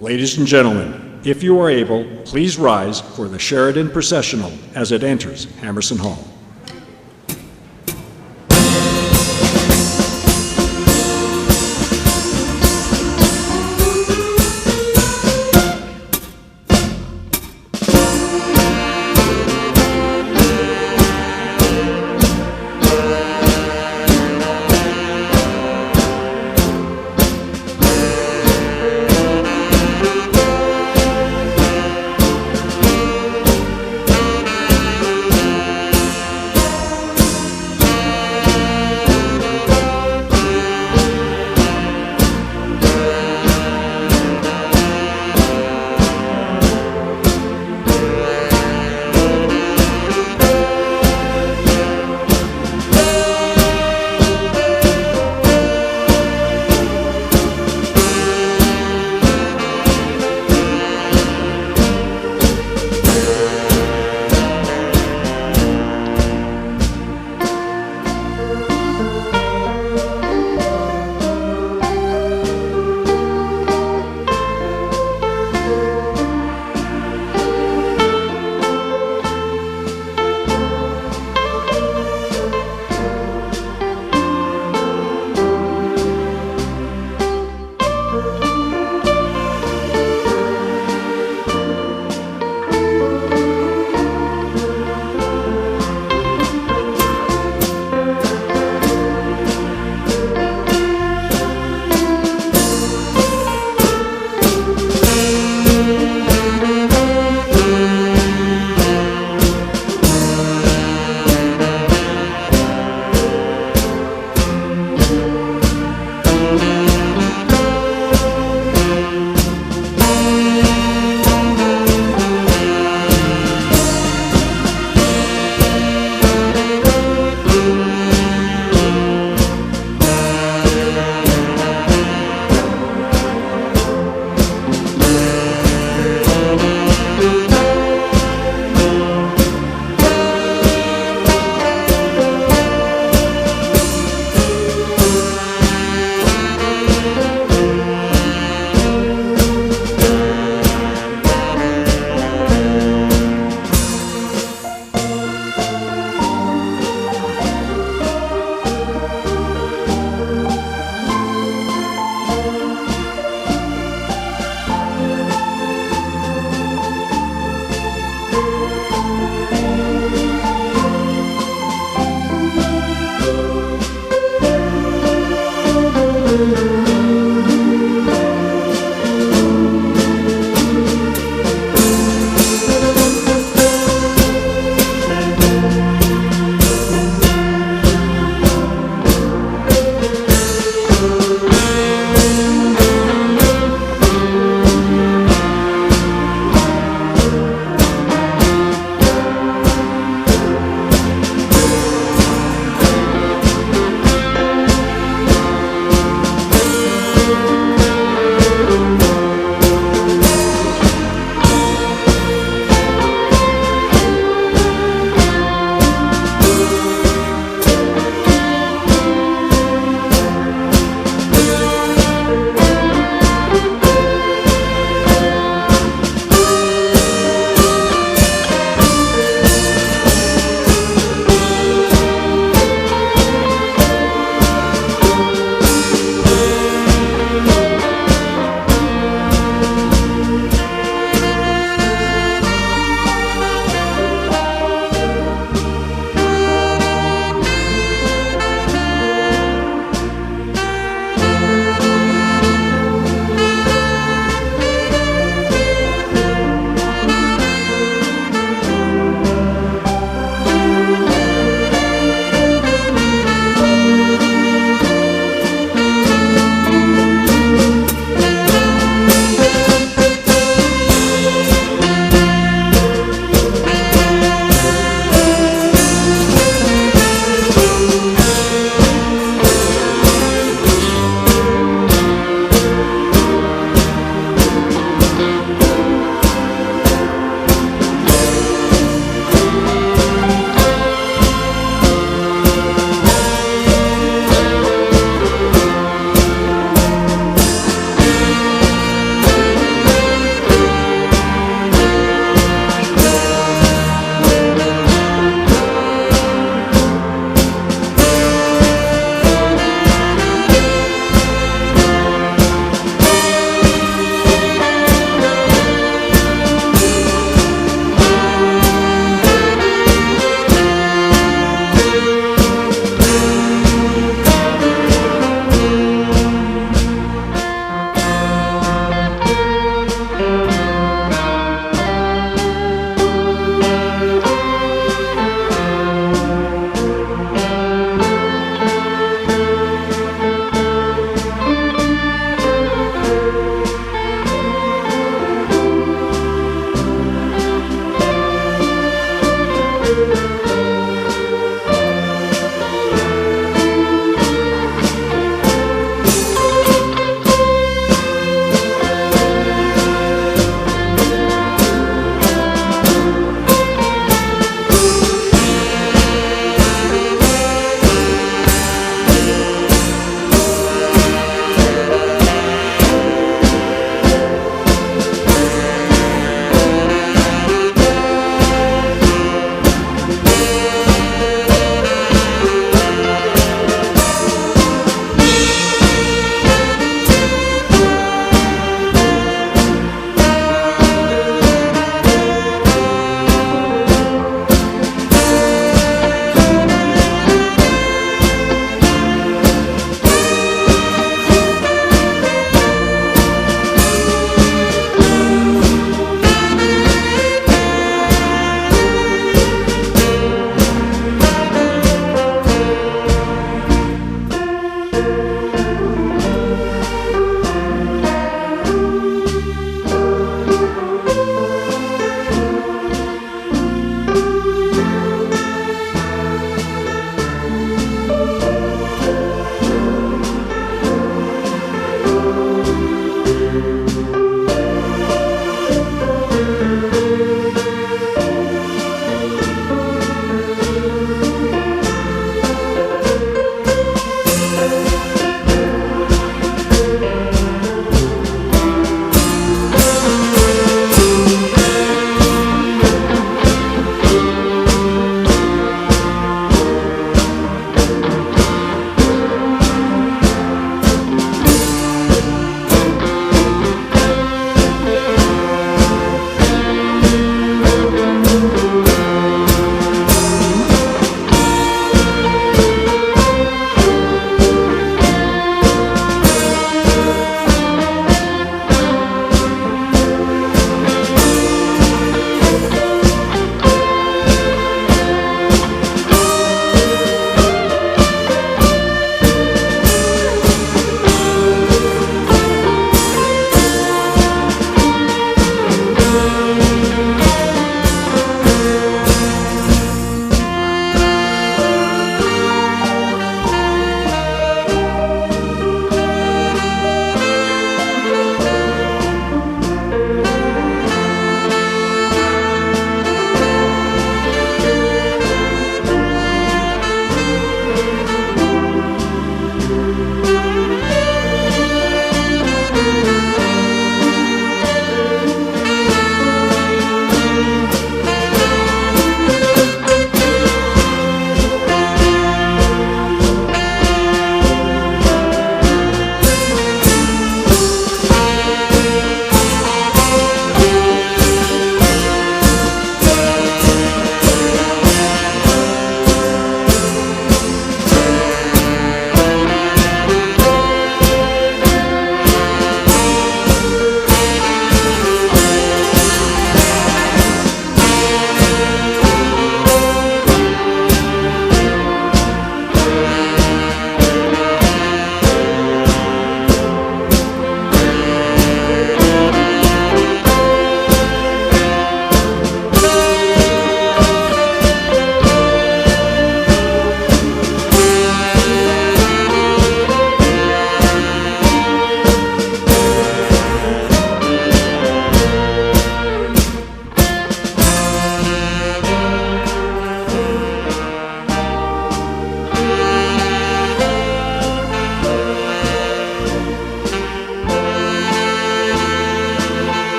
Ladies and gentlemen, if you are able, please rise for the Sheridan Processional as it enters Hammerson Hall.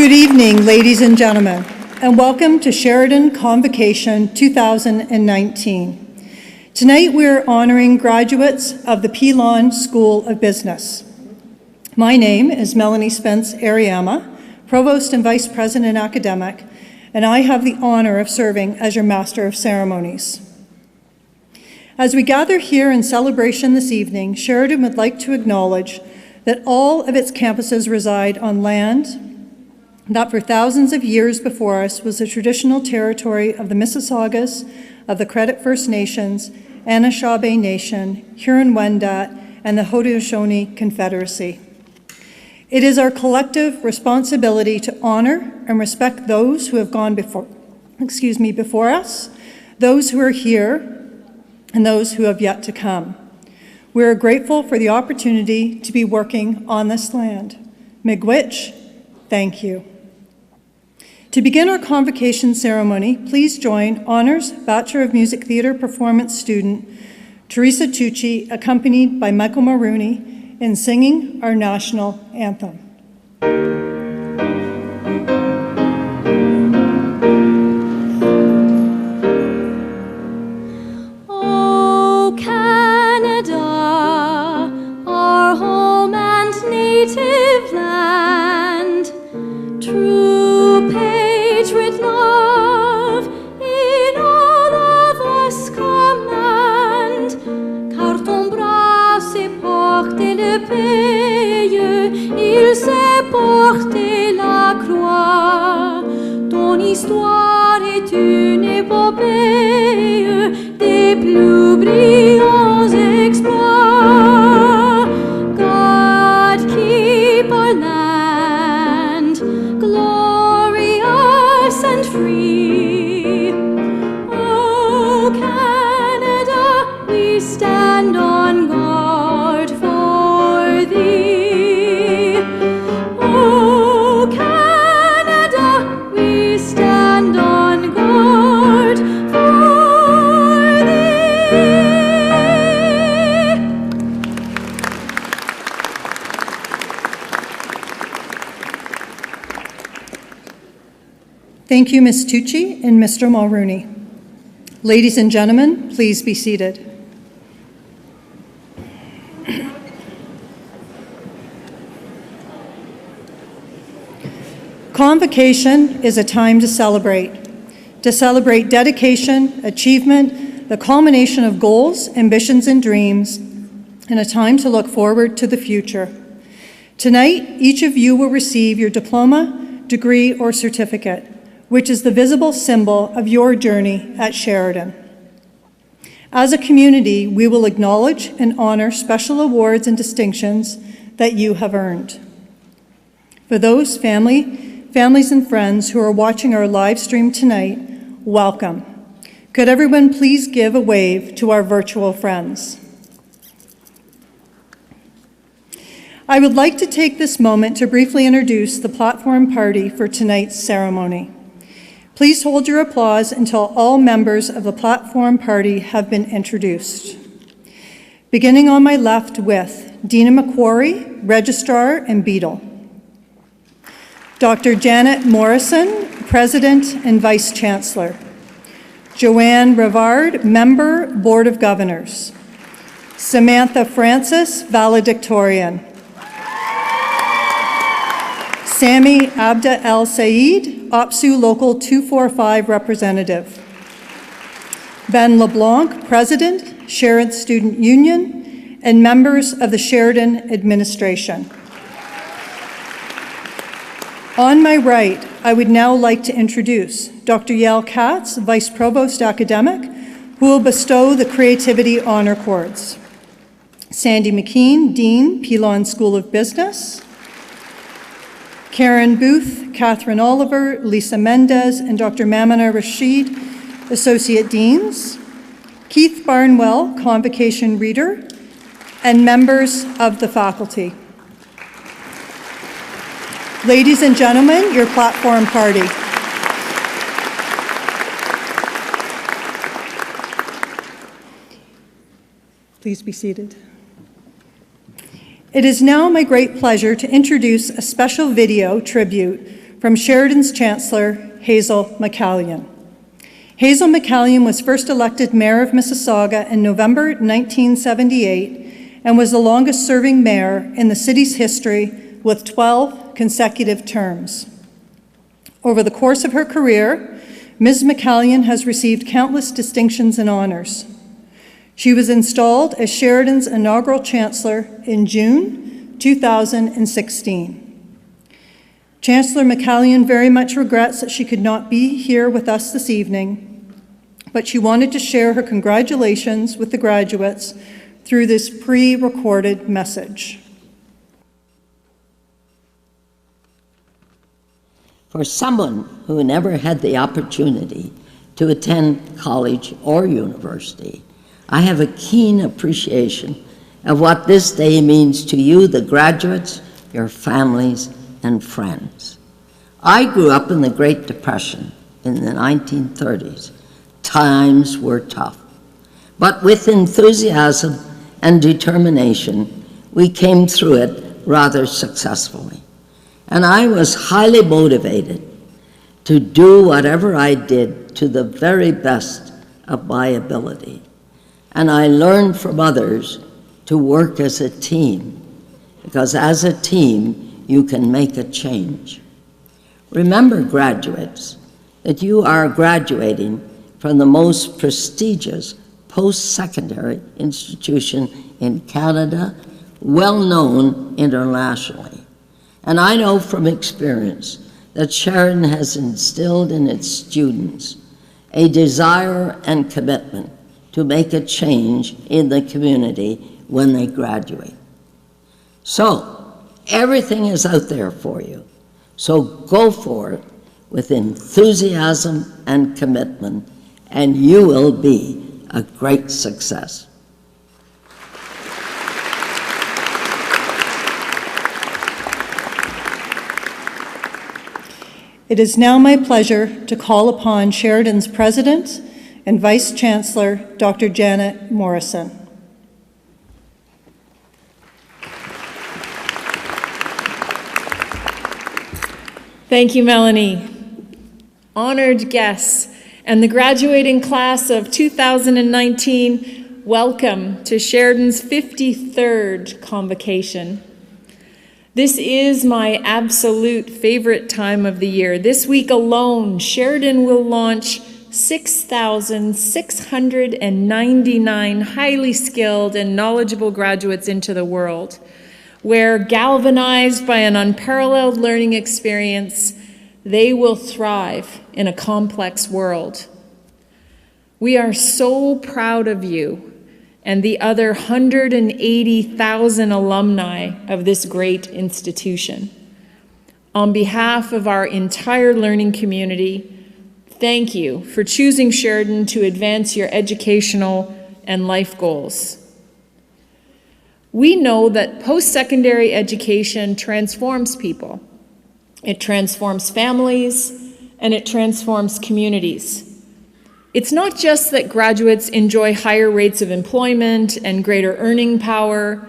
Good evening, ladies and gentlemen, and welcome to Sheridan Convocation 2019. Tonight we are honoring graduates of the Pilon School of Business. My name is Melanie Spence Ariyama, Provost and Vice President Academic, and I have the honor of serving as your Master of Ceremonies. As we gather here in celebration this evening, Sheridan would like to acknowledge that all of its campuses reside on land that for thousands of years before us was the traditional territory of the Mississaugas, of the Credit First Nations, Anishinaabe Nation, Huron-Wendat, and the Haudenosaunee Confederacy. It is our collective responsibility to honor and respect those who have gone before us, those who are here, and those who have yet to come. We are grateful for the opportunity to be working on this land. Miigwech, thank you. To begin our convocation ceremony, please join Honors Bachelor of Music Theatre Performance student Teresa Tucci, accompanied by Michael Mulrooney, in singing our national anthem. Oh, Canada, our home and native land, true patriot love in all of us command, car ton bras s'est porté le pays, il s'est porté la croix, ton histoire est une épopée des plus brillants exploits. God keep our land glorious and free. Oh, Canada, we stand on guard for thee. Oh, Canada, we stand on guard for thee. Thank you, Ms. Tucci and Mr. Mulrooney. Ladies and gentlemen, please be seated. Convocation is a time to celebrate dedication, achievement, the culmination of goals, ambitions, and dreams, and a time to look forward to the future. Tonight, each of you will receive your diploma, degree, or certificate, which is the visible symbol of your journey at Sheridan. As a community, we will acknowledge and honor special awards and distinctions that you have earned. For those families and friends who are watching our live stream tonight, welcome. Could everyone please give a wave to our virtual friends? I would like to take this moment to briefly introduce the platform party for tonight's ceremony. Please hold your applause until all members of the platform party have been introduced. Beginning on my left with Dina McQuarrie, Registrar and Beadle. Dr. Janet Morrison, President and Vice Chancellor. Joanne Rivard, Member, Board of Governors. Samantha Francis, Valedictorian. Sami Abda El Said, OPSU Local 245 Representative. Ben LeBlanc, President, Sheridan Student Union, and members of the Sheridan Administration. On my right, I would now like to introduce Dr. Yael Katz, Vice Provost Academic, who will bestow the Creativity Honor Cords. Sandy McKean, Dean, Pilon School of Business. Karen Booth, Catherine Oliver, Lisa Mendez, and Dr. Mamina Rashid, Associate Deans. Keith Barnwell, Convocation Reader, and members of the faculty. Ladies and gentlemen, your platform party. Please be seated. It is now my great pleasure to introduce a special video tribute from Sheridan's Chancellor, Hazel McCallion. Hazel McCallion was first elected Mayor of Mississauga in November 1978 and was the longest-serving mayor in the city's history with 12 consecutive terms. Over the course of her career, Ms. McCallion has received countless distinctions and honors. She was installed as Sheridan's inaugural Chancellor in June 2016. Chancellor McCallion very much regrets that she could not be here with us this evening, but she wanted to share her congratulations with the graduates through this pre-recorded message. For someone who never had the opportunity to attend college or university, I have a keen appreciation of what this day means to you, the graduates, your families, and friends. I grew up in the Great Depression in the 1930s. Times were tough, but with enthusiasm and determination, we came through it rather successfully. And I was highly motivated to do whatever I did to the very best of my ability. And I learned from others to work as a team, because as a team, you can make a change. Remember, graduates, that you are graduating from the most prestigious post-secondary institution in Canada, well known internationally. And I know from experience that Sheridan has instilled in its students a desire and commitment to make a change in the community when they graduate. So, everything is out there for you. So go for it with enthusiasm and commitment, and you will be a great success. It is now my pleasure to call upon Sheridan's President and Vice Chancellor, Dr. Janet Morrison. Thank you, Melanie. Honored guests and the graduating class of 2019, welcome to Sheridan's 53rd convocation. This is my absolute favorite time of the year. This week alone, Sheridan will launch 6,699 highly skilled and knowledgeable graduates into the world, where, galvanized by an unparalleled learning experience, they will thrive in a complex world. We are so proud of you and the other 180,000 alumni of this great institution. On behalf of our entire learning community, thank you for choosing Sheridan to advance your educational and life goals. We know that post-secondary education transforms people. It transforms families, and it transforms communities. It's not just that graduates enjoy higher rates of employment and greater earning power.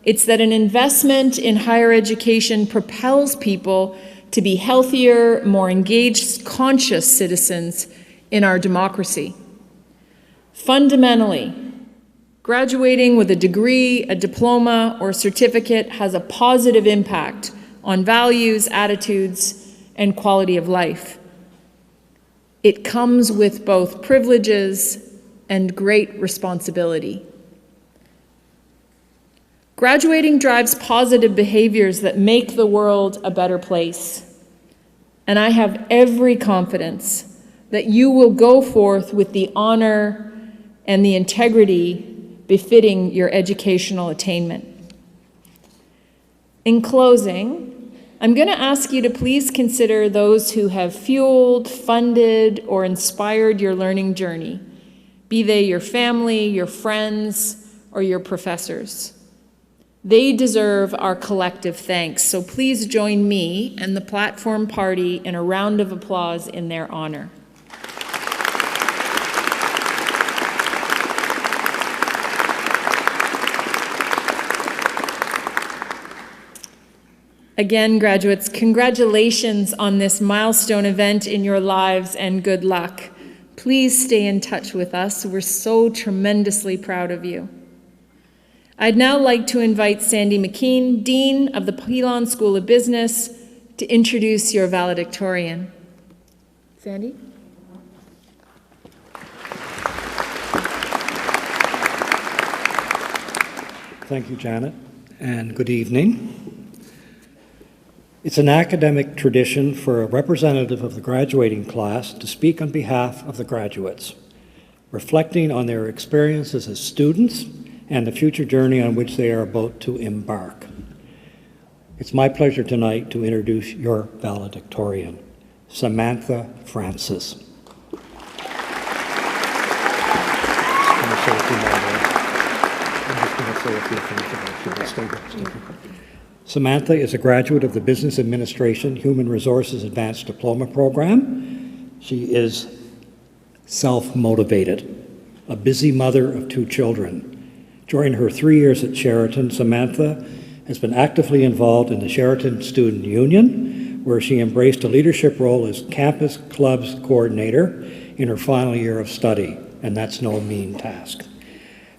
It's that an investment in higher education propels people to be healthier, more engaged, conscious citizens in our democracy. Fundamentally, graduating with a degree, a diploma, or a certificate has a positive impact on values, attitudes, and quality of life. It comes with both privileges and great responsibility. Graduating drives positive behaviors that make the world a better place. And I have every confidence that you will go forth with the honor and the integrity befitting your educational attainment. In closing, I'm going to ask you to please consider those who have fueled, funded, or inspired your learning journey, be they your family, your friends, or your professors. They deserve our collective thanks, so please join me and the Platform Party in a round of applause in their honor. Again, graduates, congratulations on this milestone event in your lives and good luck. Please stay in touch with us. We're so tremendously proud of you. I'd now like to invite Sandy McKean, Dean of the Pilon School of Business, to introduce your valedictorian. Sandy? Thank you, Janet, and good evening. It's an academic tradition for a representative of the graduating class to speak on behalf of the graduates, reflecting on their experiences as students and the future journey on which they are about to embark. It's my pleasure tonight to introduce your valedictorian, Samantha Francis. Samantha is a graduate of the Business Administration Human Resources Advanced Diploma Program. She is self-motivated, a busy mother of 2 children. During her 3 years at Sheraton, Samantha has been actively involved in the Sheraton Student Union, where she embraced a leadership role as campus clubs coordinator in her final year of study, and that's no mean task.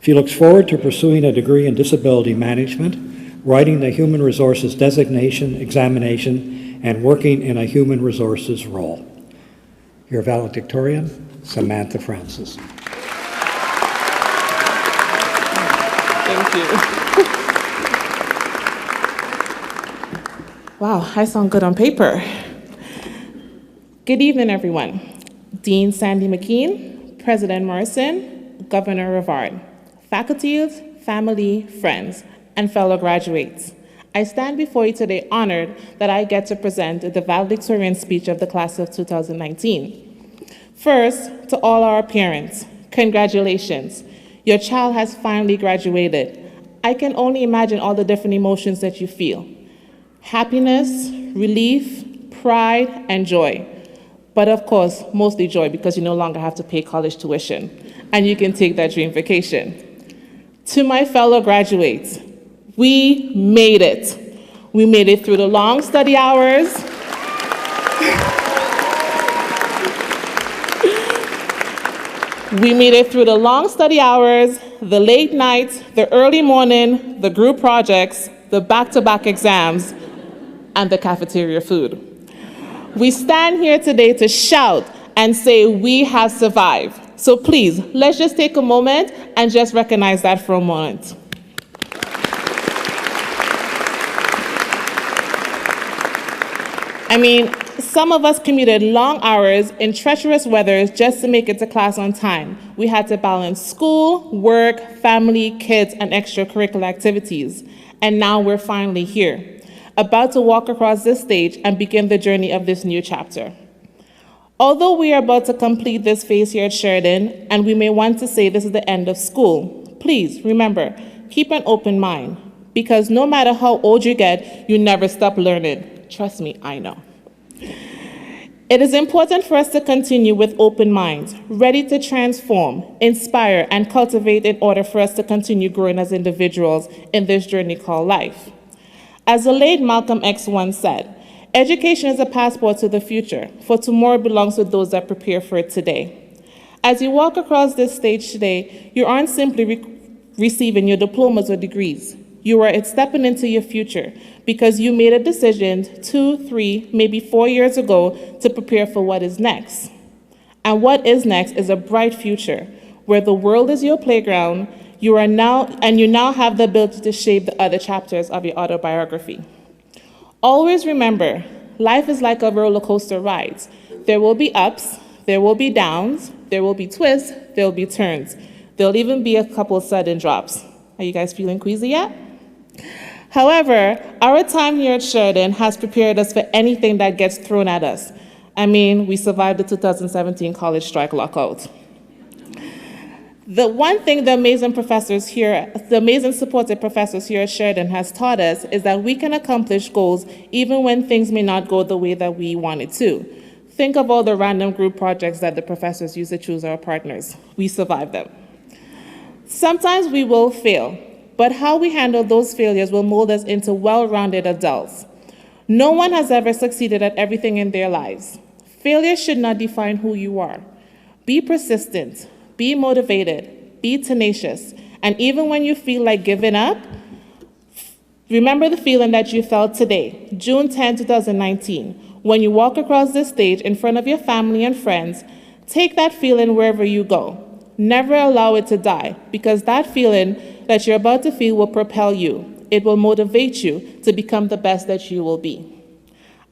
She looks forward to pursuing a degree in disability management, writing the human resources designation examination, and working in a human resources role. Your valedictorian, Samantha Francis. Thank you. Wow, I sound good on paper. Good evening, everyone. Dean Sandy McKean, President Morrison, Governor Rivard, faculties, family, friends, and fellow graduates. I stand before you today honored that I get to present the valedictorian speech of the class of 2019. First, to all our parents, congratulations. Your child has finally graduated. I can only imagine all the different emotions that you feel. Happiness, relief, pride, and joy. But of course, mostly joy because you no longer have to pay college tuition and you can take that dream vacation. To my fellow graduates, we made it. We made it through the long study hours. We made it through the long study hours, the late nights, the early morning, the group projects, the back-to-back exams, and the cafeteria food. We stand here today to shout and say we have survived. So please, let's just take a moment and just recognize that for a moment. I mean, some of us commuted long hours in treacherous weather just to make it to class on time. We had to balance school, work, family, kids, and extracurricular activities. And now we're finally here, about to walk across this stage and begin the journey of this new chapter. Although we are about to complete this phase here at Sheridan, and we may want to say this is the end of school, please remember, keep an open mind, because no matter how old you get, you never stop learning. Trust me, I know. It is important for us to continue with open minds, ready to transform, inspire, and cultivate in order for us to continue growing as individuals in this journey called life. As the late Malcolm X once said, education is a passport to the future, for tomorrow belongs to those that prepare for it today. As you walk across this stage today, you aren't simply receiving your diplomas or degrees. You are stepping into your future because you made a decision 2, 3, maybe 4 years ago to prepare for what is next. And what is next is a bright future where the world is your playground. You now have the ability to shape the other chapters of your autobiography. Always remember, life is like a roller coaster ride. There will be ups, there will be downs, there will be twists, there will be turns. There'll even be a couple sudden drops. Are you guys feeling queasy yet? However, our time here at Sheridan has prepared us for anything that gets thrown at us. I mean, we survived the 2017 college strike lockout. The one thing the amazing supported professors here at Sheridan has taught us is that we can accomplish goals even when things may not go the way that we wanted to. Think of all the random group projects that the professors use to choose our partners. We survived them. Sometimes we will fail, but how we handle those failures will mold us into well-rounded adults. No one has ever succeeded at everything in their lives. Failure should not define who you are. Be persistent, be motivated, be tenacious, and even when you feel like giving up, remember the feeling that you felt today, June 10, 2019, when you walk across the stage in front of your family and friends. Take that feeling wherever you go. Never allow it to die, because that feeling that you're about to feel will propel you. It will motivate you to become the best that you will be.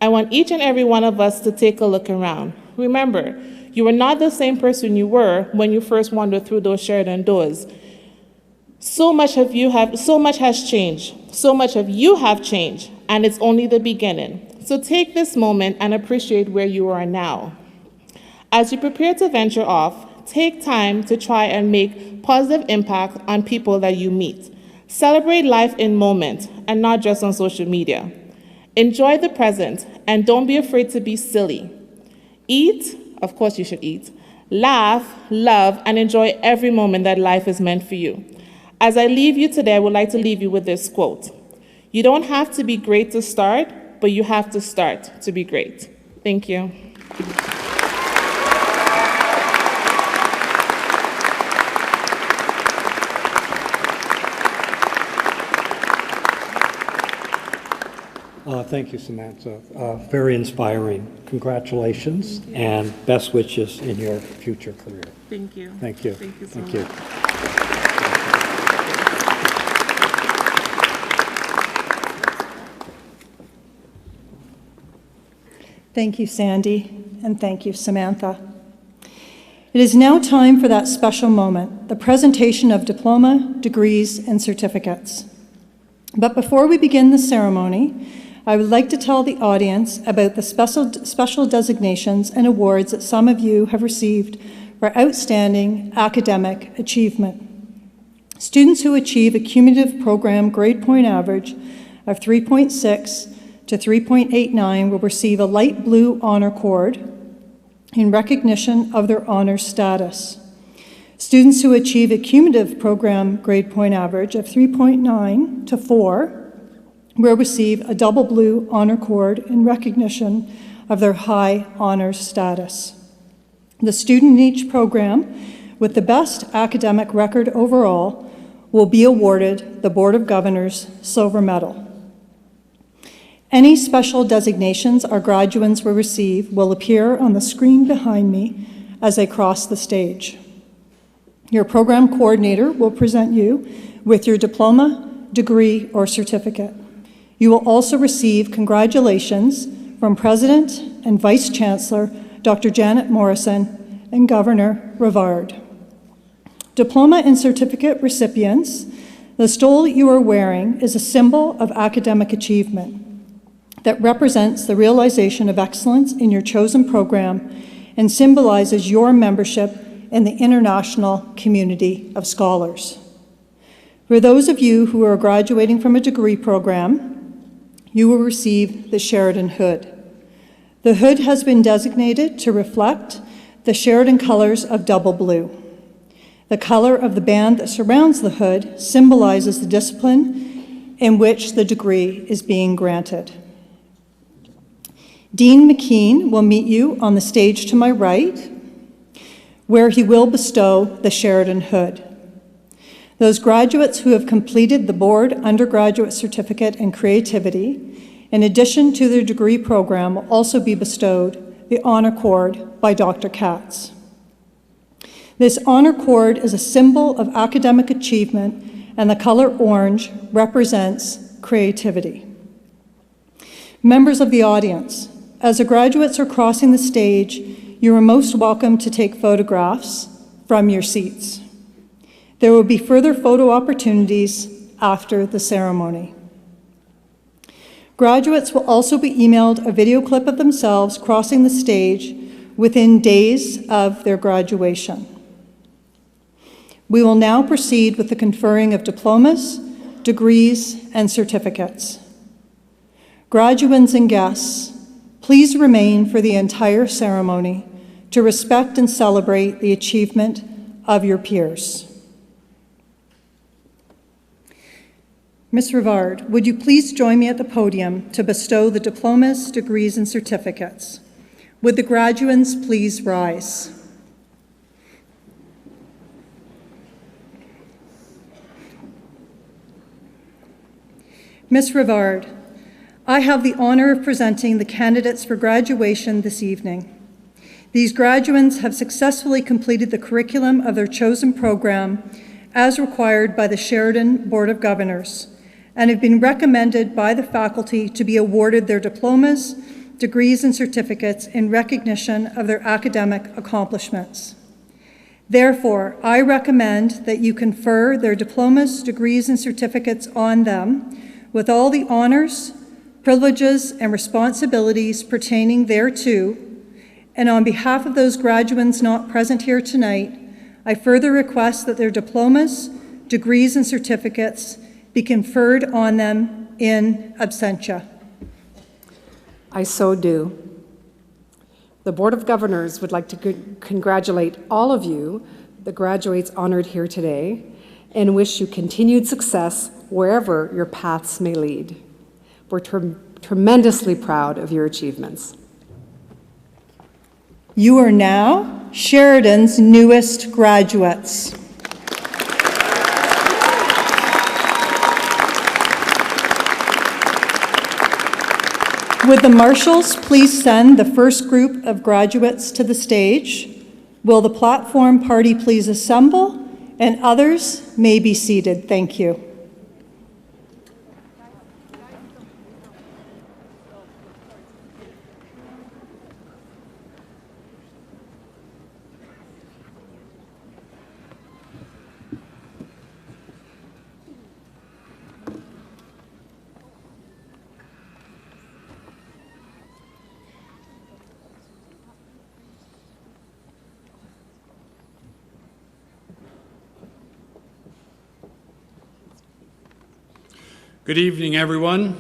I want each and every one of us to take a look around. Remember, you are not the same person you were when you first wandered through those Sheridan doors. So much has changed. So much of you have changed, and it's only the beginning. So take this moment and appreciate where you are now. As you prepare to venture off, take time to try and make positive impact on people that you meet. Celebrate life in moment and not just on social media. Enjoy the present and don't be afraid to be silly. Eat, of course you should eat, laugh, love, and enjoy every moment that life is meant for you. As I leave you today, I would like to leave you with this quote. You don't have to be great to start, but you have to start to be great. Thank you. Thank you, Samantha. Very inspiring. Congratulations and best wishes in your future career. Thank you. Thank you. Thank you so Thank much. you. Thank you, Sandy, and thank you, Samantha. It is now time for that special moment, the presentation of diploma, degrees, and certificates. But before we begin the ceremony, I would like to tell the audience about the special designations and awards that some of you have received for outstanding academic achievement. Students who achieve a cumulative program grade point average of 3.6 to 3.89 will receive a light blue honor cord in recognition of their honor status. Students who achieve a cumulative program grade point average of 3.9 to 4 will receive a double blue honor cord in recognition of their high honors status. The student in each program with the best academic record overall will be awarded the Board of Governors Silver Medal. Any special designations our graduates will receive will appear on the screen behind me as they cross the stage. Your program coordinator will present you with your diploma, degree, or certificate. You will also receive congratulations from President and Vice Chancellor Dr. Janet Morrison and Governor Rivard. Diploma and certificate recipients, the stole you are wearing is a symbol of academic achievement that represents the realization of excellence in your chosen program and symbolizes your membership in the international community of scholars. For those of you who are graduating from a degree program, you will receive the Sheridan Hood. The hood has been designated to reflect the Sheridan colors of double blue. The color of the band that surrounds the hood symbolizes the discipline in which the degree is being granted. Dean McKean will meet you on the stage to my right, where he will bestow the Sheridan Hood. Those graduates who have completed the board undergraduate certificate in creativity, in addition to their degree program, will also be bestowed the honor cord by Dr. Katz. This honor cord is a symbol of academic achievement, and the color orange represents creativity. Members of the audience, as the graduates are crossing the stage, you are most welcome to take photographs from your seats. There will be further photo opportunities after the ceremony. Graduates will also be emailed a video clip of themselves crossing the stage within days of their graduation. We will now proceed with the conferring of diplomas, degrees, and certificates. Graduands and guests, please remain for the entire ceremony to respect and celebrate the achievement of your peers. Ms. Rivard, would you please join me at the podium to bestow the diplomas, degrees, and certificates? Would the graduands please rise? Ms. Rivard, I have the honor of presenting the candidates for graduation this evening. These graduands have successfully completed the curriculum of their chosen program as required by the Sheridan Board of Governors and have been recommended by the faculty to be awarded their diplomas, degrees, and certificates in recognition of their academic accomplishments. Therefore, I recommend that you confer their diplomas, degrees, and certificates on them with all the honors, privileges, and responsibilities pertaining thereto, and on behalf of those graduands not present here tonight, I further request that their diplomas, degrees, and certificates be conferred on them in absentia. I so do. The Board of Governors would like to congratulate all of you, the graduates honored here today, and wish you continued success wherever your paths may lead. We're tremendously proud of your achievements. You are now Sheridan's newest graduates. Would the marshals please send the first group of graduates to the stage? Will the platform party please assemble? And others may be seated. Thank you. Good evening, everyone.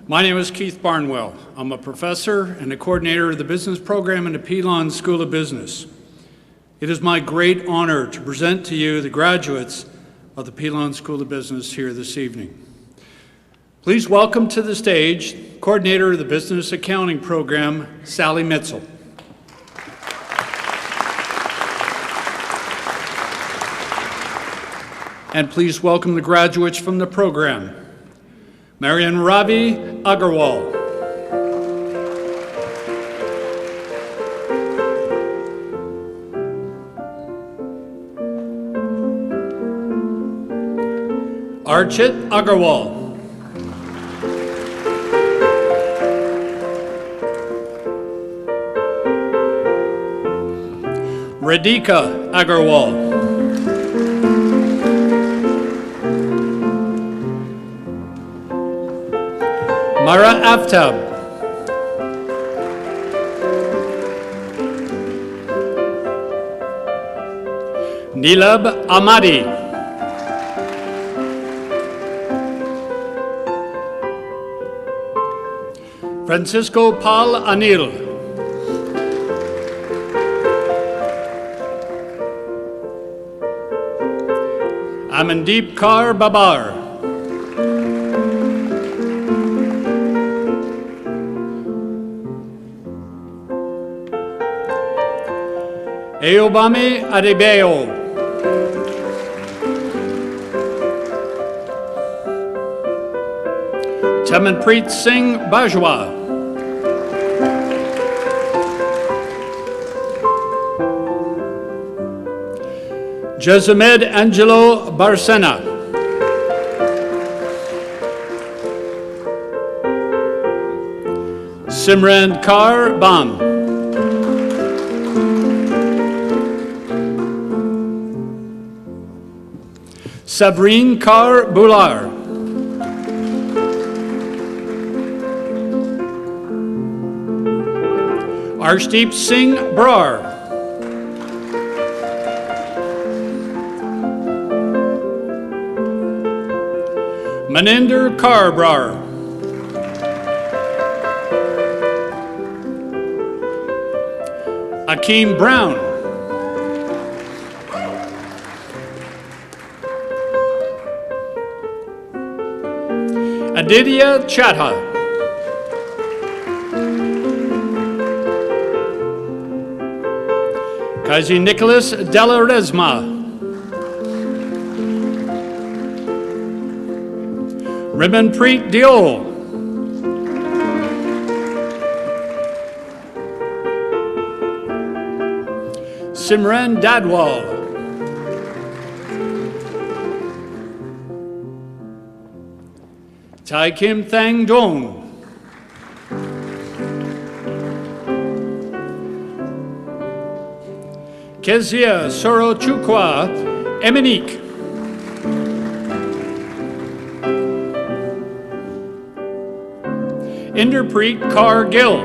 My name is Keith Barnwell. I'm a professor and the coordinator of the business program in the Pilon School of Business. It is my great honor to present to you the graduates of the Pilon School of Business here this evening. Please welcome to the stage coordinator of the business accounting program, Sally Mitzel. And please welcome the graduates from the program. Marian Ravi Agarwal. Archit Agarwal. Radhika Agarwal. Mara Aftab. Nilab Ahmadi. Francisco Paul Anil. Amandeep Kaur Babar. Eobami Adebayo. Tamanpreet Singh Bajwa. Jazamed Angelo Barsena. Simran Kaur Bam. Sabreen Kaur Bular. Arshdeep Singh Brar. Maninder Kaur Brar. Akeem Brown. Aditya Chatha. Kazi Nicholas Della Resma. Rimanpreet Diol. Simran Dadwal. Tai Kim Thang Dong. Kezia Soro Chukwa Eminique. Inderpreet Kaur Gill.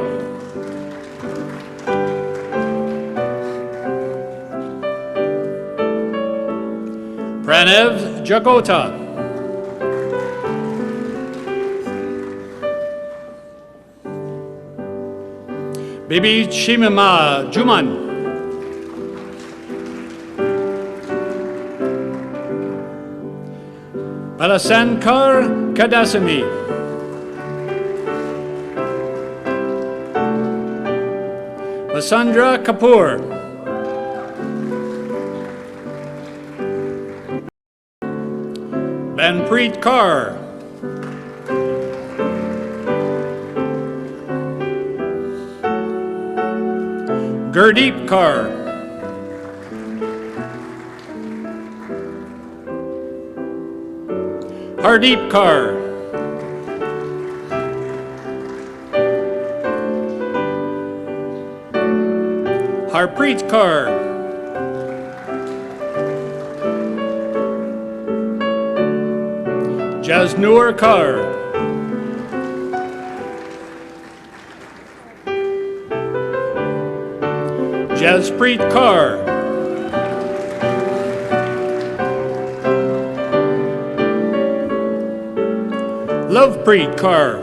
Pranav Jagota. Bibi Chimama Juman. Balasankar Kadasami. Basandra Kapoor. Banpreet Kaur. Gurdeep Kaur. Hardeep Kaur. Harpreet Kaur. Jasnoor Kaur. Jaspreet Kaur. Lovepreet Kaur.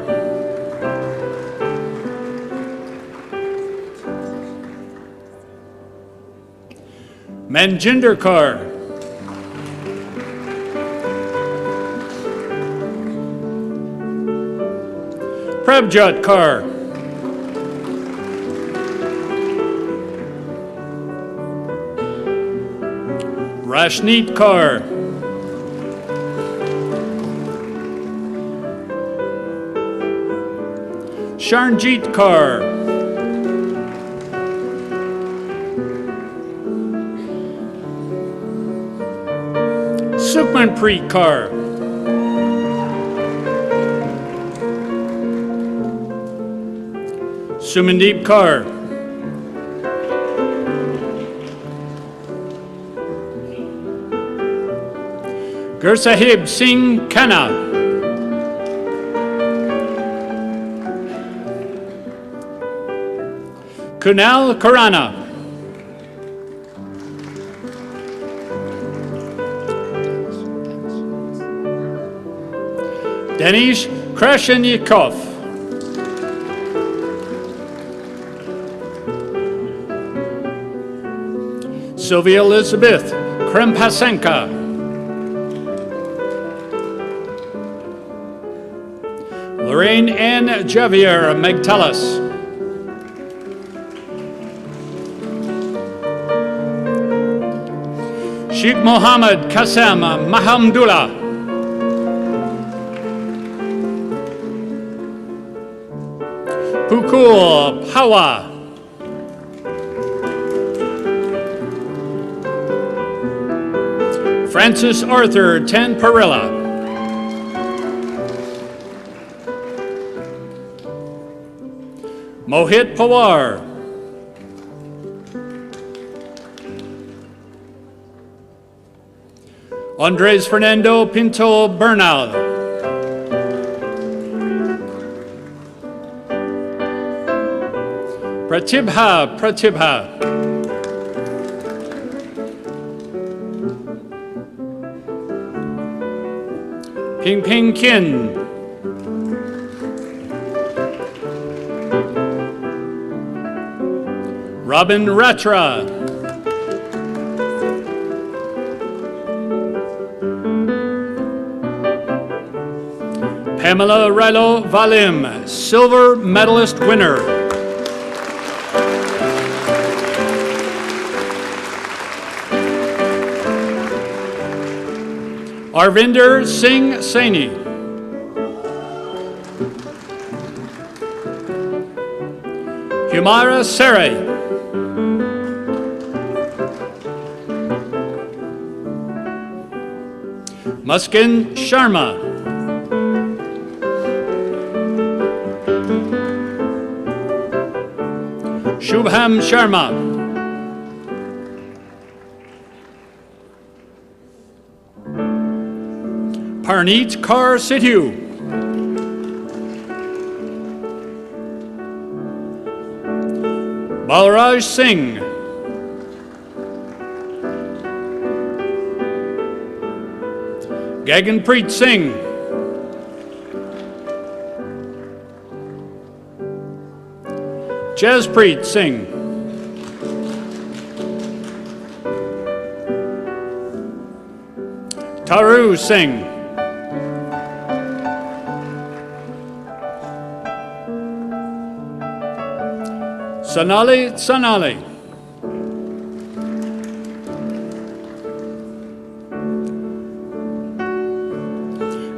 Manjinder Kaur. Prabjot Kaur. Rashneet Kaur. Sharnjeet Kaur. Sukhmanpreet Kaur. Sumandeep Kaur. Gursahib Singh Khanna. Kunal Khurana. Denish Krashenikov. Sylvia Elizabeth Krempasenka. Lorraine Ann Javier Megtalis. Sheikh Mohammed Qasem Mahamdullah. Pukul Pawa. Francis Arthur Tanparilla. Mohit Pawar. Andres Fernando Pinto Bernal. Pratibha. Ping Kin. Robin Ratra. Pamela Rilo Valim, silver medalist winner. Arvinder Singh Saini. Humara Saray. Muskin Sharma. Shubham Sharma. Parneet Kaur Sidhu. Balraj Singh. Gaganpreet Singh. Jaspreet Singh. Taru Singh. Sonali Sonali.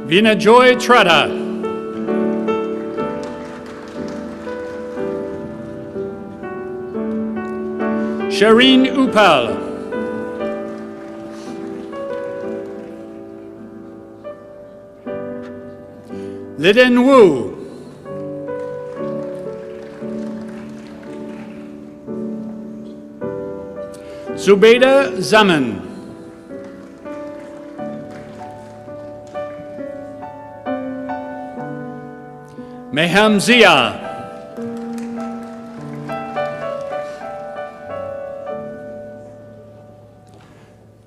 Vinajoy Trada. Shireen Upal. Liden Wu. Zubeida Zaman. Meham Zia.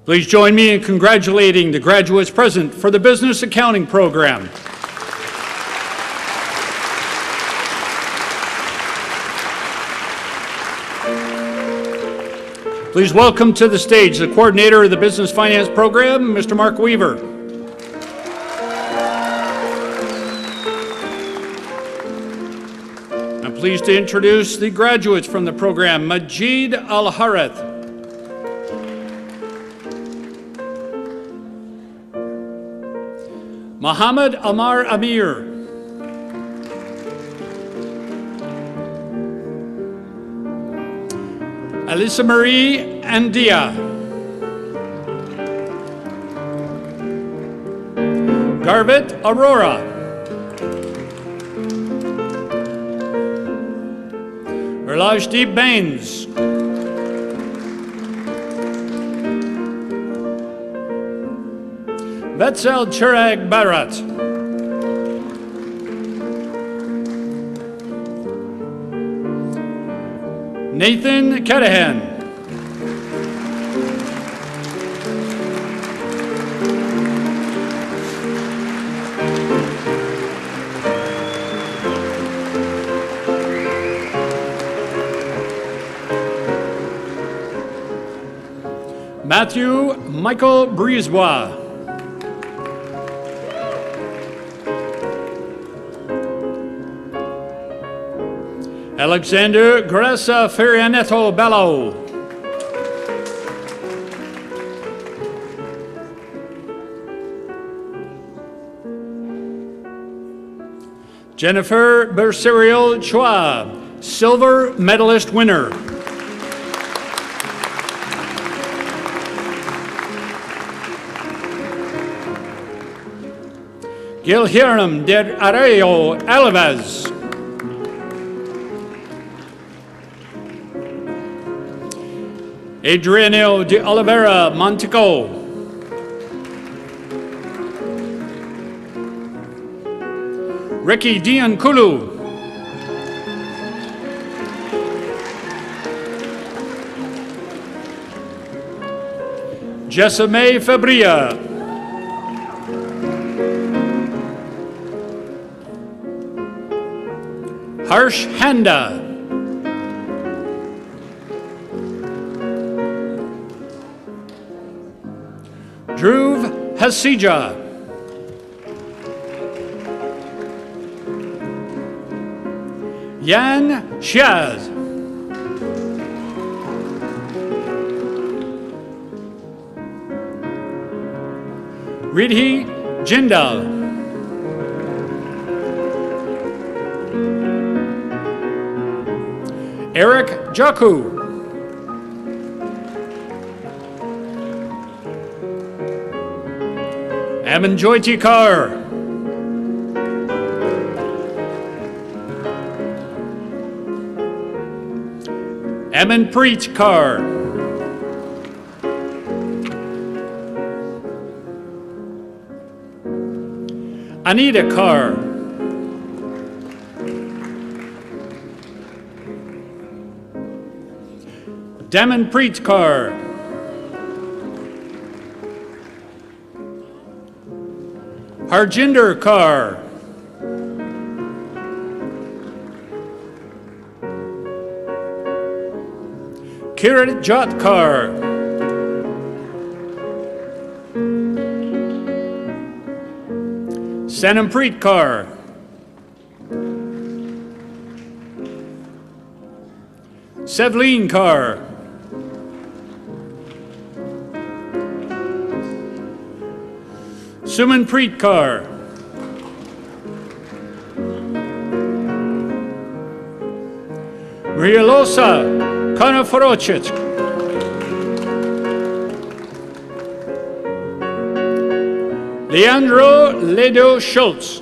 Please join me in congratulating the graduates present for the Business Accounting Program. Please welcome to the stage the coordinator of the Business Finance Program, Mr. Mark Weaver. I'm pleased to introduce the graduates from the program, Majid Al-Harith, Muhammad Amar Amir, Alisa Marie Andia, Garvit Aurora, Erlajdeep Baines, Vetzel Chirag Bharat, Nathan Kadahan, Matthew Michael Brisebois, Alexander Gressa Ferianeto Bello, Jennifer Berserial Chua, silver medalist winner. Gilherme de Arroyo Alves, Adriano de Oliveira Montico, Ricky Diankulu, Jessame Fabria, Harsh Handa, Dhruv Hasija, Yan Shiaz. Ridhi Jindal. Eric Jaku. Amanjoyti Kaur. Amanpreet Kaur. Anita Kaur. Damanpreet Kaur. Harjinder Kaur. Kirat Jot Kaur. Sanampreet Kaur. Sevleen Kaur. Sumanpreet Kaur. Marialosa Konoforochit. Leandro Ledo Schultz.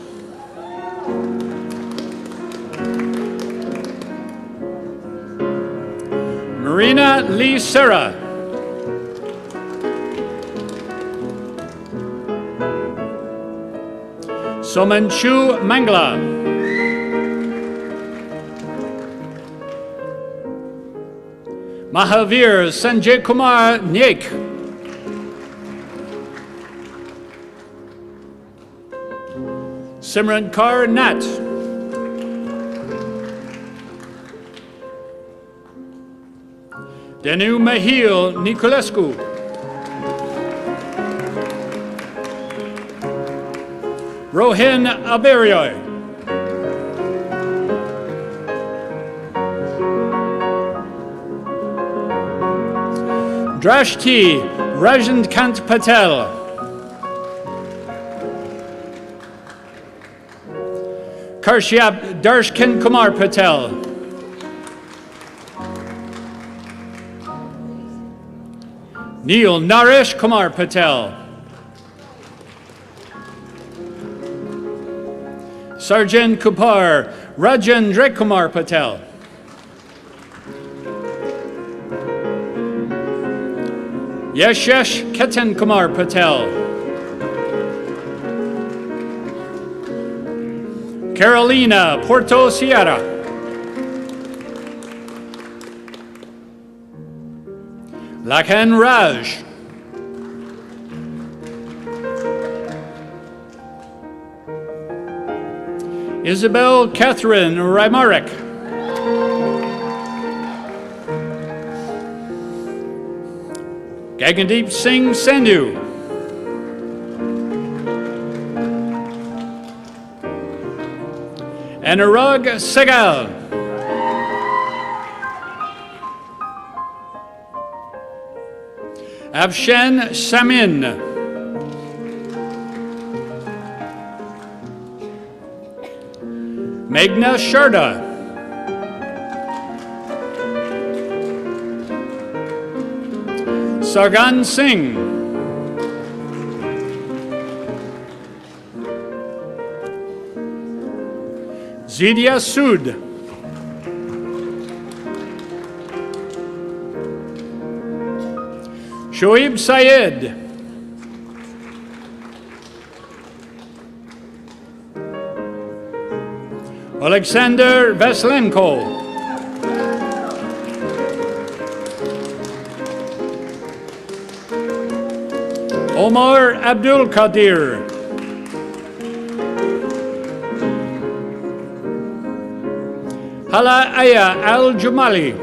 Marina Lee Serra. Somanchu Mangla. Mahavir Sanjay Kumar Nyek. Simran Kaur Nat. Danu Mahil Niculescu. Rohin Aberioy. Drashti Rajendkant Patel. Karshyap Darshkin Kumar Patel. Neil Naresh Kumar Patel. Sarjan Kupar Rajendra Kumar Patel. Yashesh Ketan Kumar Patel. Carolina Porto Sierra. Lakhan Raj. Isabel Catherine Rymarek. Gagandeep Singh Sandhu. Anurag Segal. Avshen Samin. Meghna Sharda. Sargan Singh. Zidia Sood. Shoaib Syed. Alexander Veslenko. Omar Abdul Qadir. Hala Aya Al Jumali.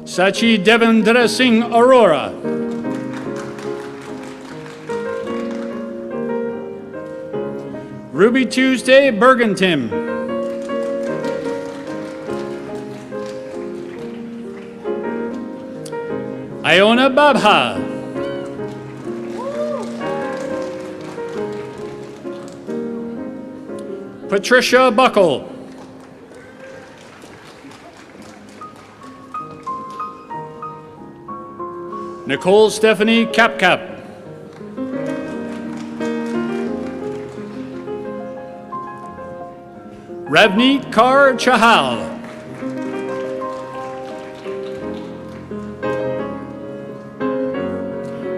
Sachi Devendra Singh Aurora. Ruby Tuesday Bergentim. Iona Babha. Patricia Buckle. Nicole Stephanie Kapkap. Ravneet Kaur Chahal.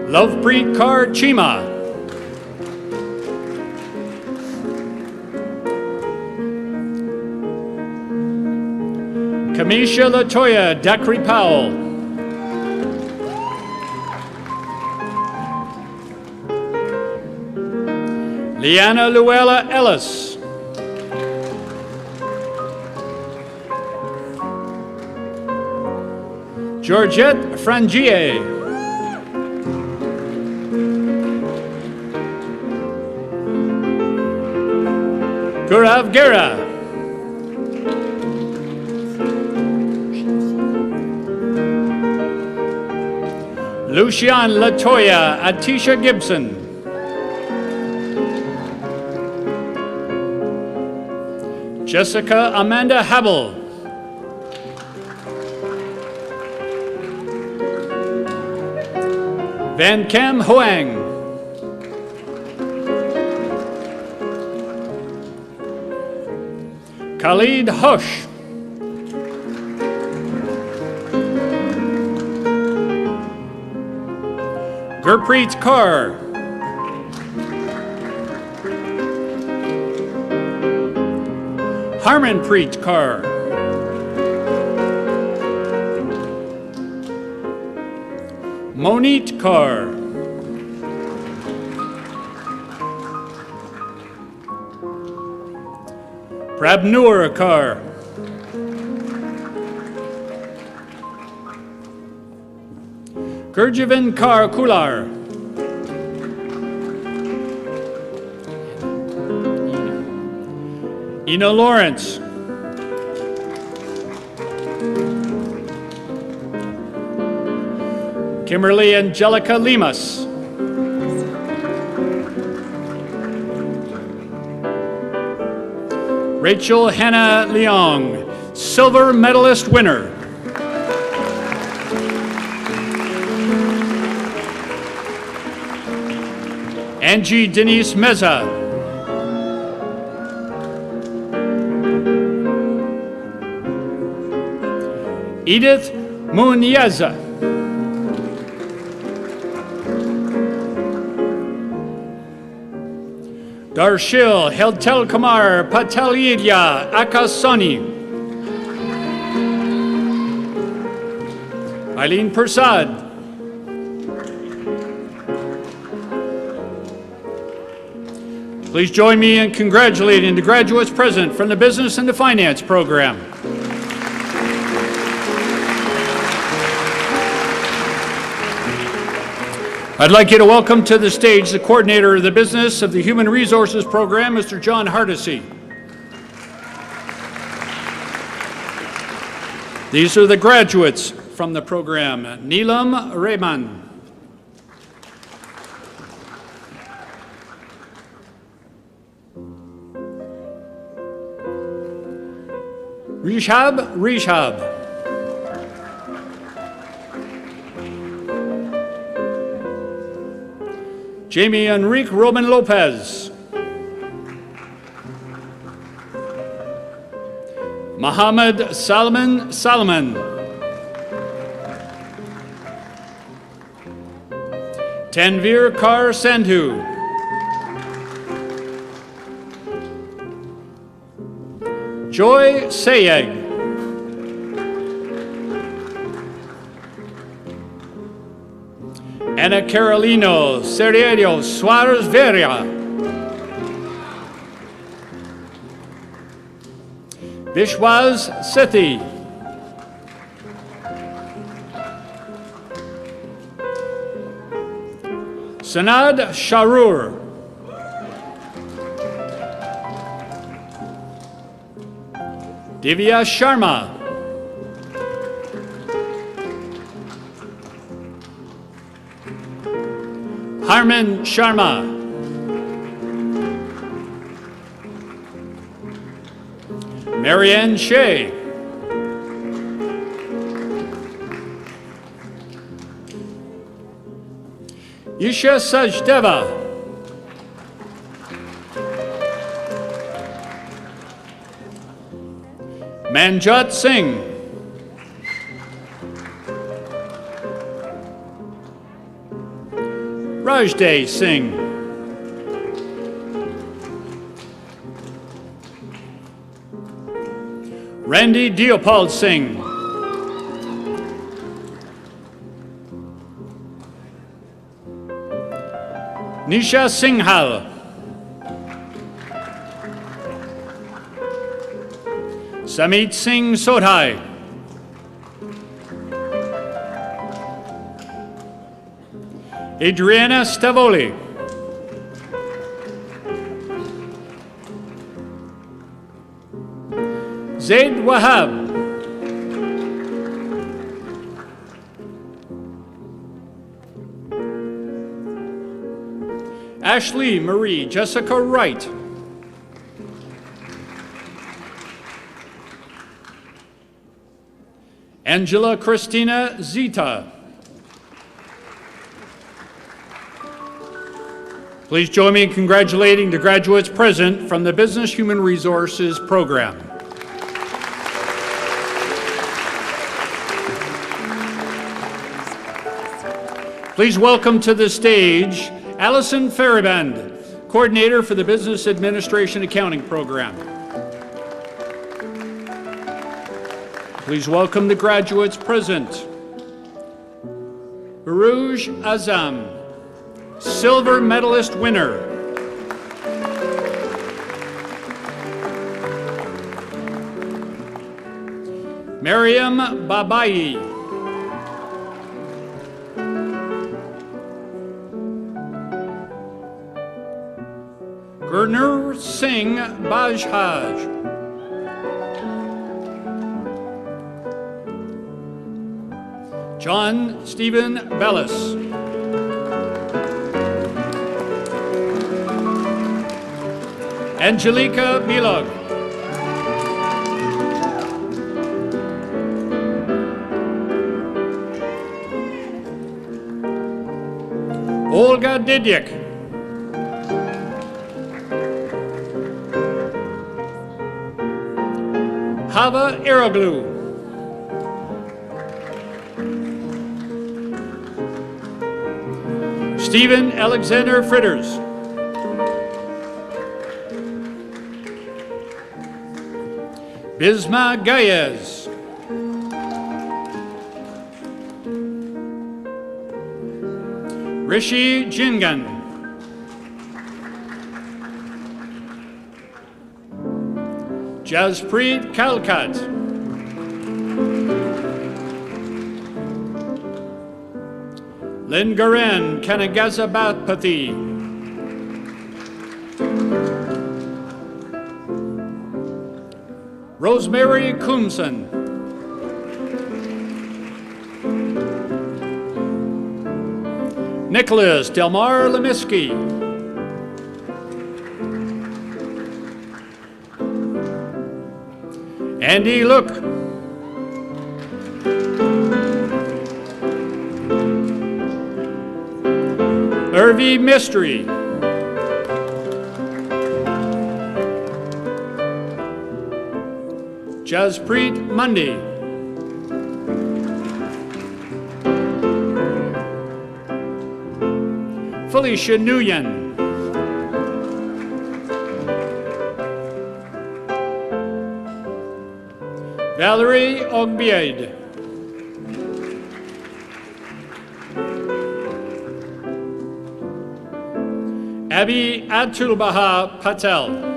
Lovepreet Kaur Chima. Kamisha Latoya Dakri Powell. Liana Luella Ellis. Georgette Frangier. Gaurav Gera. Lucian Latoya Atisha Gibson. Jessica Amanda Habel. Van Kem Hoang. Khalid Hush. Gurpreet Kaur. Harmanpreet Kaur. Moneet Kaur. Prabnur Kaur. Gurjivin Kaur Kular. Ina Lawrence. Kimberly Angelica Limas. Rachel Hannah Leong, silver medalist winner. Angie Denise Meza. Edith Munieza. Darshil Heltel Kumar Patalidya Akasani. Eileen Persad. Please join me in congratulating the graduates present from the Business and the Finance program. I'd like you to welcome to the stage the coordinator of the Business of the Human Resources program, Mr. John Hardesty. These are the graduates from the program. Neelam Rehman. Rishab. Jamie Enrique Roman Lopez. Mohammed Salman Salman. Tanvir Kaur Sandhu. Joy Sayeg. Ana Carolino Sergio Suarez Veria. Vishwas Sethi. Sanad Sharur. Divya Sharma. Harman Sharma. Marianne Shea. Isha Sajdeva. Manjot Singh. Rajday Singh. Randy Deopal Singh. Nisha Singhal. Samit Singh Sodhai. Adriana Stavoli. Zaid Wahab. Ashley Marie Jessica Wright. Angela Christina Zita. Please join me in congratulating the graduates present from the Business Human Resources program. Please welcome to the stage Allison Faraband, Coordinator for the Business Administration Accounting Program. Please welcome the graduates present. Barouj Azam, silver medalist winner. Mariam Babai. Gurnur Singh Bajhaj. John Stephen Bellis. Angelica Milog. Olga Didyk. Hava Eroglu. Stephen Alexander Fritters. Bisma Gayez. Rishi Jingan. Jaspreet Kalkat. Lingaren Kanagazabatpati. Rosemary Kumson. Nicholas Delmar Lemiski. Andy Look. Irvi Mystery. Jaspreet Mundy. Felicia Nguyen. Valerie Ogbiade. Abhi Atulbaha Patel.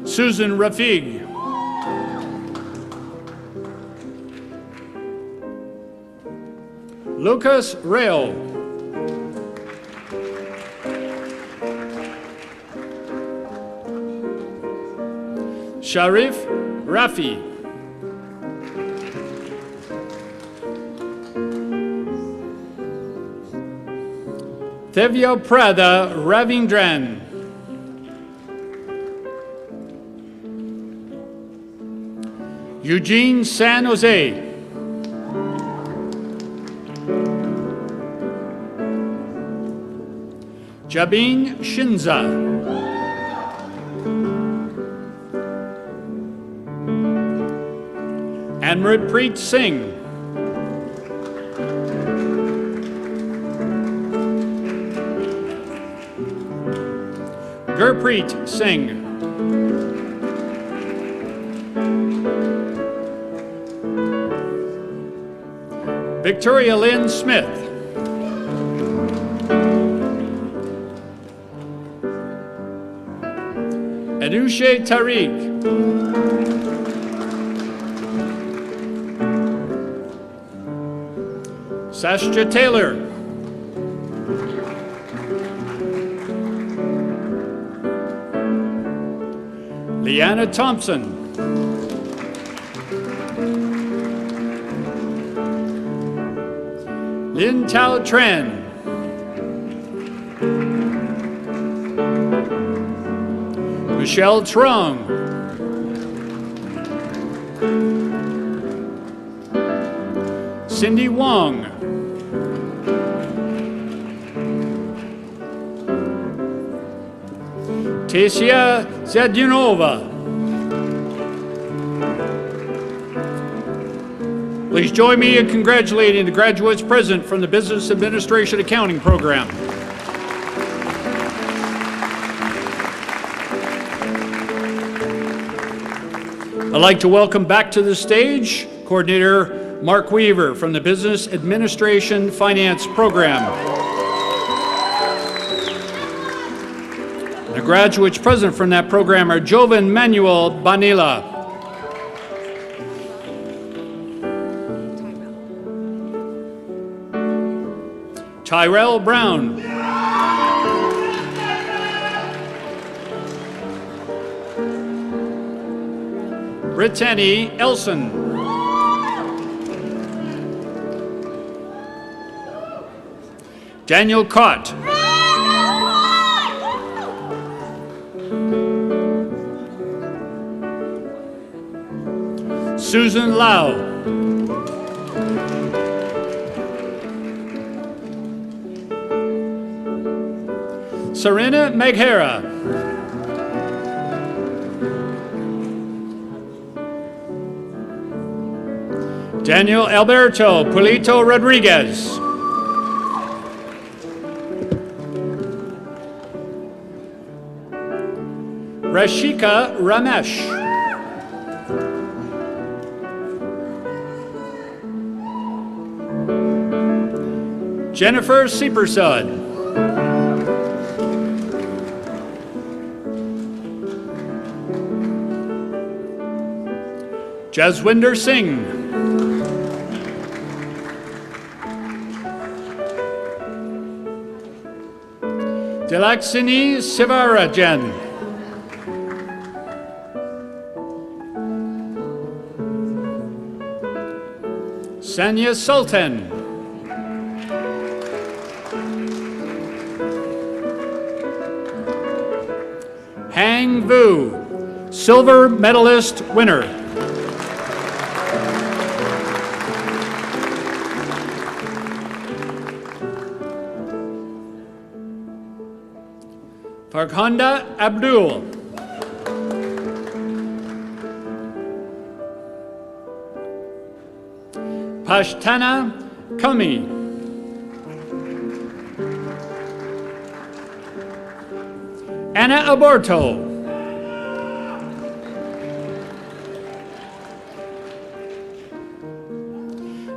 Susan Rafiq. Lucas Rail. Sharif Rafi. Thevya Prada Ravindran. Eugene San Jose. Jabin Shinza. Amritpreet Singh. Gurpreet Singh. Victoria Lynn Smith. Adushe Tariq. Sasha Taylor. Leanna Thompson. Lin Tao Tran. Michelle Trong. Cindy Wong. Tasia Zadunova. Please join me in congratulating the graduates present from the Business Administration Accounting Program. I'd like to welcome back to the stage Coordinator Mark Weaver from the Business Administration Finance Program. The graduates present from that program are Jovan Manuel Banila, Tyrell Brown, Brittany Elson, Daniel Cott, Susan Lau, Serena Meghera, Daniel Alberto Pulito Rodriguez, Rashika Ramesh, Jennifer Seepersod, Jaswinder Singh, Dilaksini Sivarajan, Sanya Sultan, Hang Vu, silver medalist winner. Farkhanda Abdul, Pashtana Kami, Anna Aborto,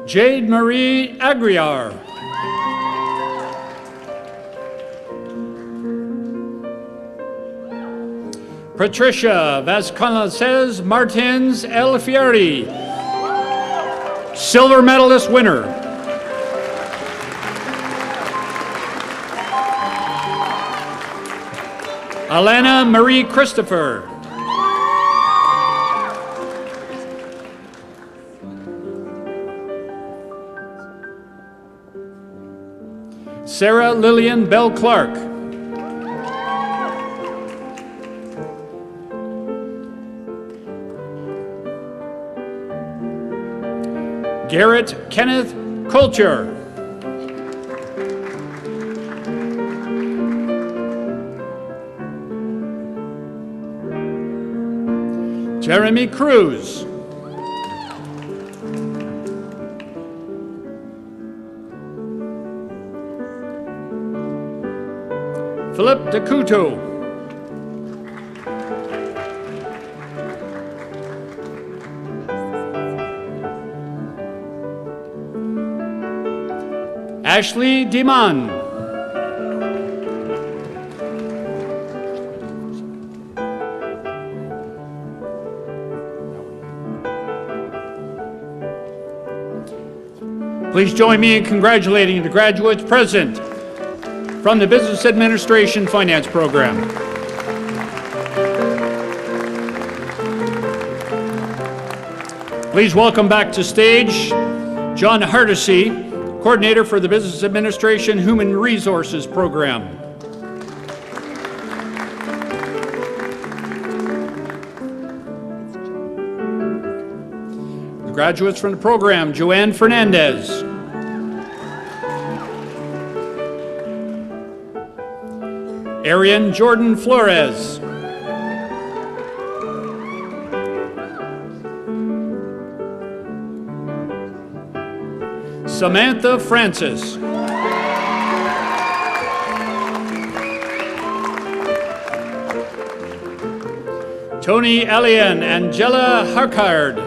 Jade Marie Agriar, Patricia Vasconcelos Martins El Fieri, silver medalist winner. Alana Marie Christopher, Sarah Lillian Bell Clark. Garrett Kenneth Coulter. Jeremy Cruz. Philip DeCuto. Ashley Diman. Please join me in congratulating the graduates present from the Business Administration Finance Program. Please welcome back to stage John Hardesty, Coordinator for the Business Administration Human Resources Program. The graduates from the program, Joanne Fernandez. Arian Jordan Flores. Samantha Francis. Tony Elian, Angela Harkard.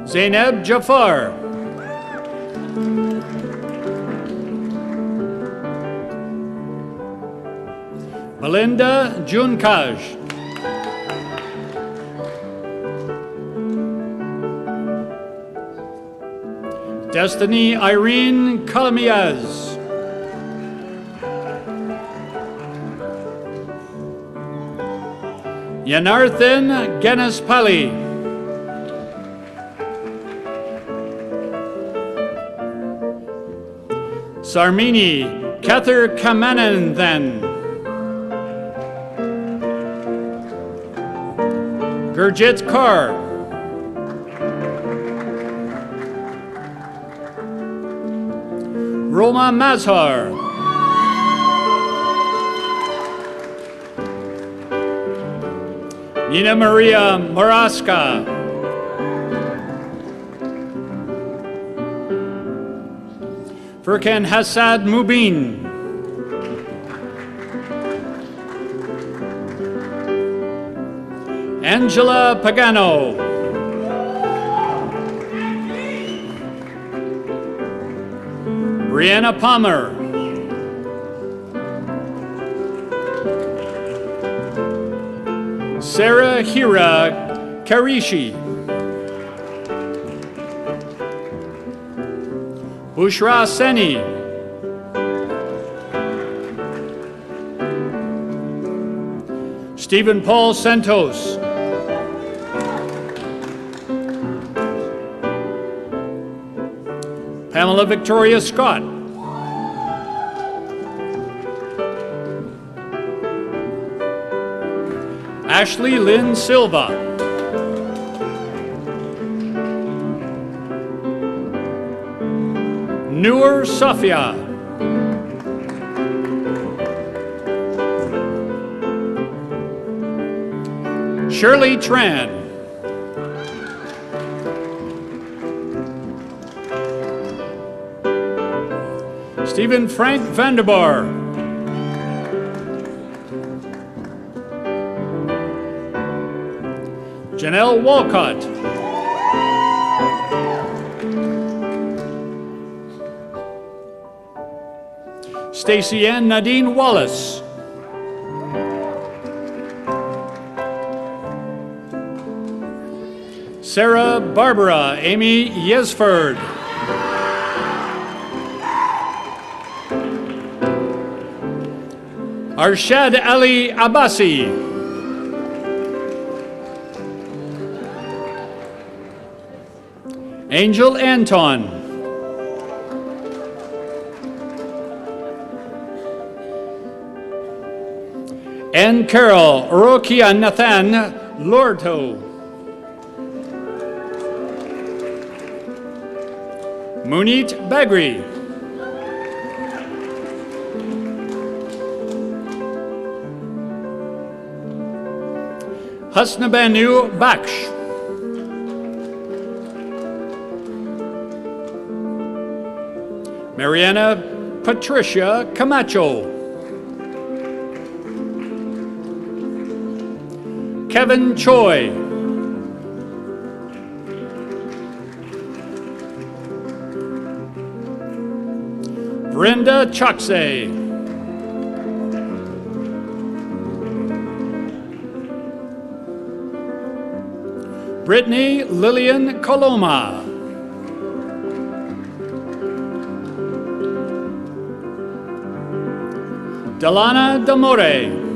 Zainab Jafar. Melinda Junkaj. Destiny Irene Kalamiaz. Yanarthan Ganaspali. Sarmini Kather Kamananthan. Gurjit Kaur. Roma Mazhar. Nina Maria Moraska. Furkan Hassad Mubin. Angela Pagano. Brianna Palmer. Sarah Hira Karishi. Bushra Seni. Stephen Paul Santos. Pamela Victoria Scott. Ashley Lynn Silva. Noor Safia. Shirley Tran. Stephen Frank Vanderbar. Janelle Walcott. Stacey Ann Nadine Wallace. Sarah Barbara Amy Yesford. Arshad Ali Abbasi. Angel Anton. Ann Carol Orokia Nathan Lorto. Munit Bagri. Hasnabanu Baksh. Mariana Patricia Camacho. Kevin Choi. Brenda Chokse. Brittany Lillian Coloma. Delana Damore.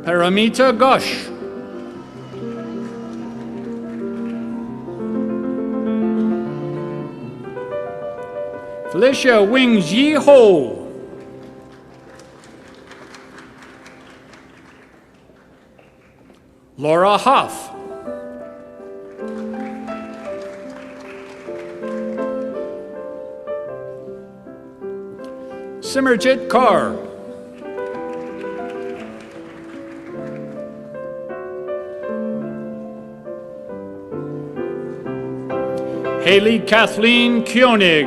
Paramita Ghosh. Felicia Wing Ji Ho. Laura Huff. Simerjit Kaur. Haley Kathleen Koenig,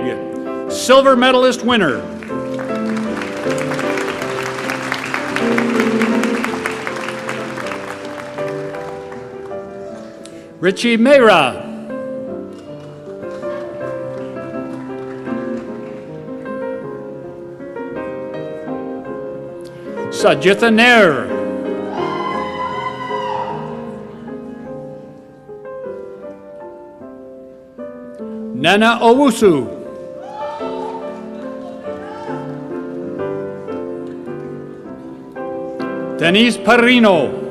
silver medalist winner. Richie Mehra. Sajitha Nair. Nana Owusu. Denise Perino.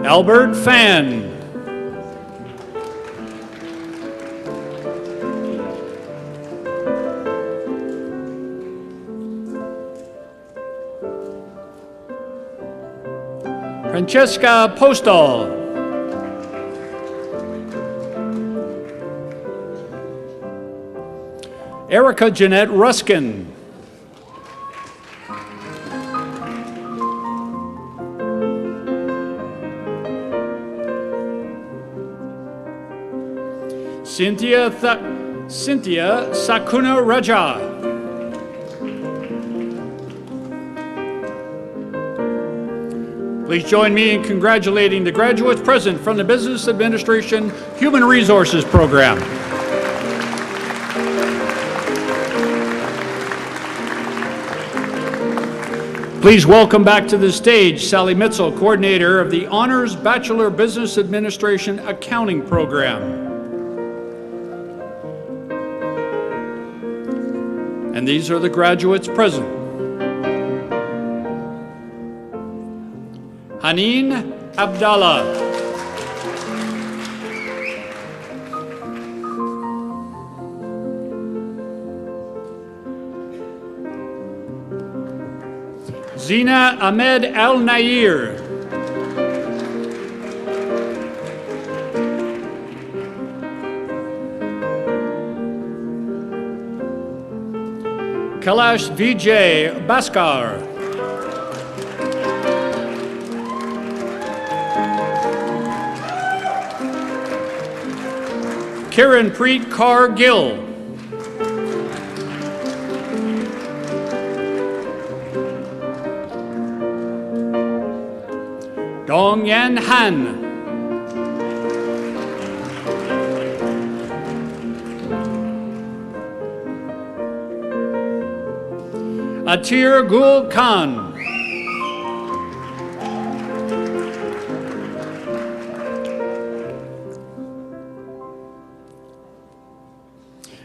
Albert Fan. Francesca Postal. Erica Jeanette Ruskin. Cynthia Sakuna Raja. Please join me in congratulating the graduates present from the Business Administration Human Resources Program. Please welcome back to the stage Sally Mitzel, coordinator of the Honors Bachelor Business Administration Accounting Program. And these are the graduates present. Haneen Abdallah. Zina Ahmed Al Nair. Kailash Vijay Bhaskar. Kiran Preet Kaur Gill. Dong Yan Han. Atir Gul Khan.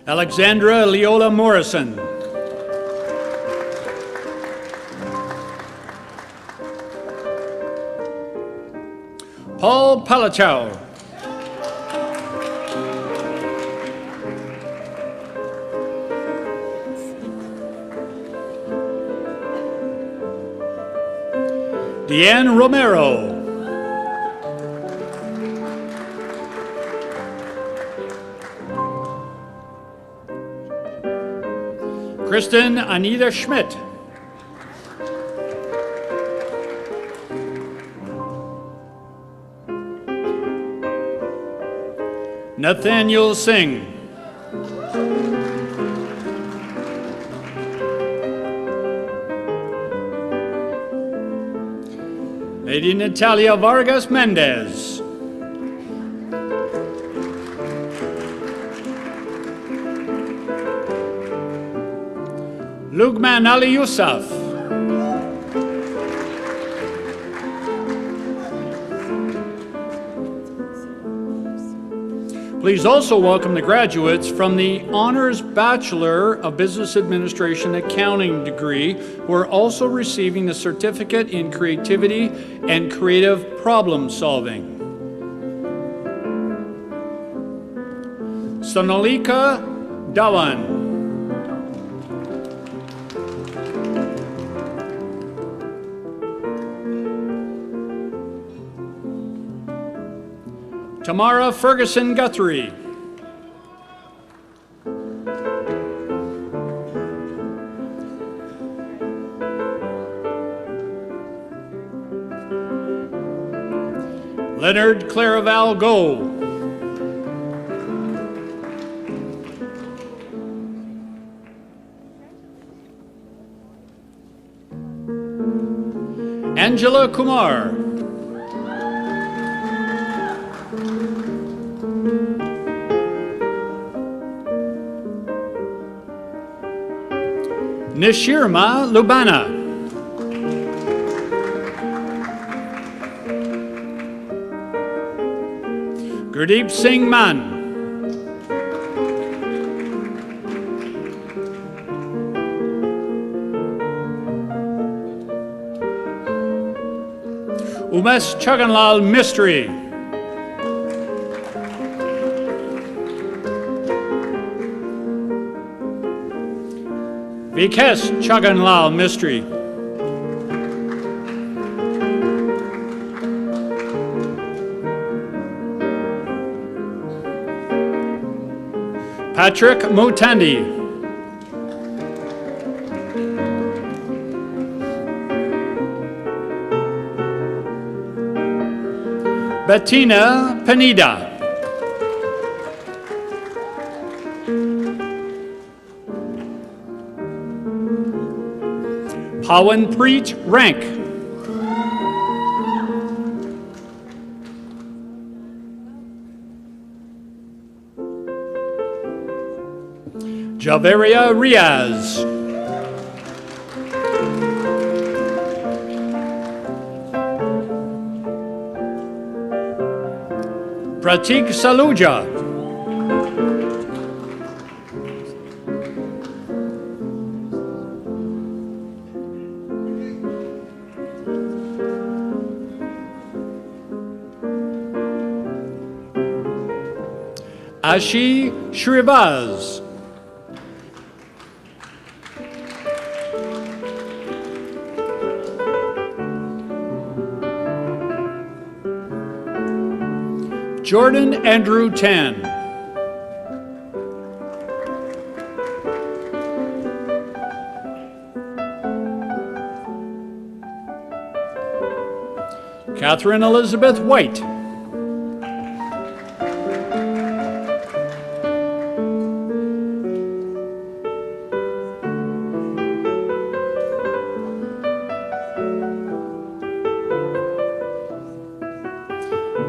Alexandra Leola Morrison. Paul Palachow. Deanne Romero. Kristen Anita Schmidt. Nathaniel Singh. Lady Natalia Vargas Mendez. Lugman Ali Yousaf. Please also welcome the graduates from the Honors Bachelor of Business Administration Accounting degree, who are also receiving the Certificate in Creativity and Creative Problem Solving. Sonalika Dhawan. Tamara Ferguson Guthrie. Leonard Claraval Go. Angela Kumar. Nishirma Lubana. Gurdeep Singh Man. Umesh Chaganlal Mistry. Vikesh Chaganlal Mistry. Patrick Mutandi. Bettina Penida. Pawanpreet Rank. Javeria Riaz. Pratik Saluja. Ashi Shrivaz. Jordan Andrew Tan. Catherine Elizabeth White.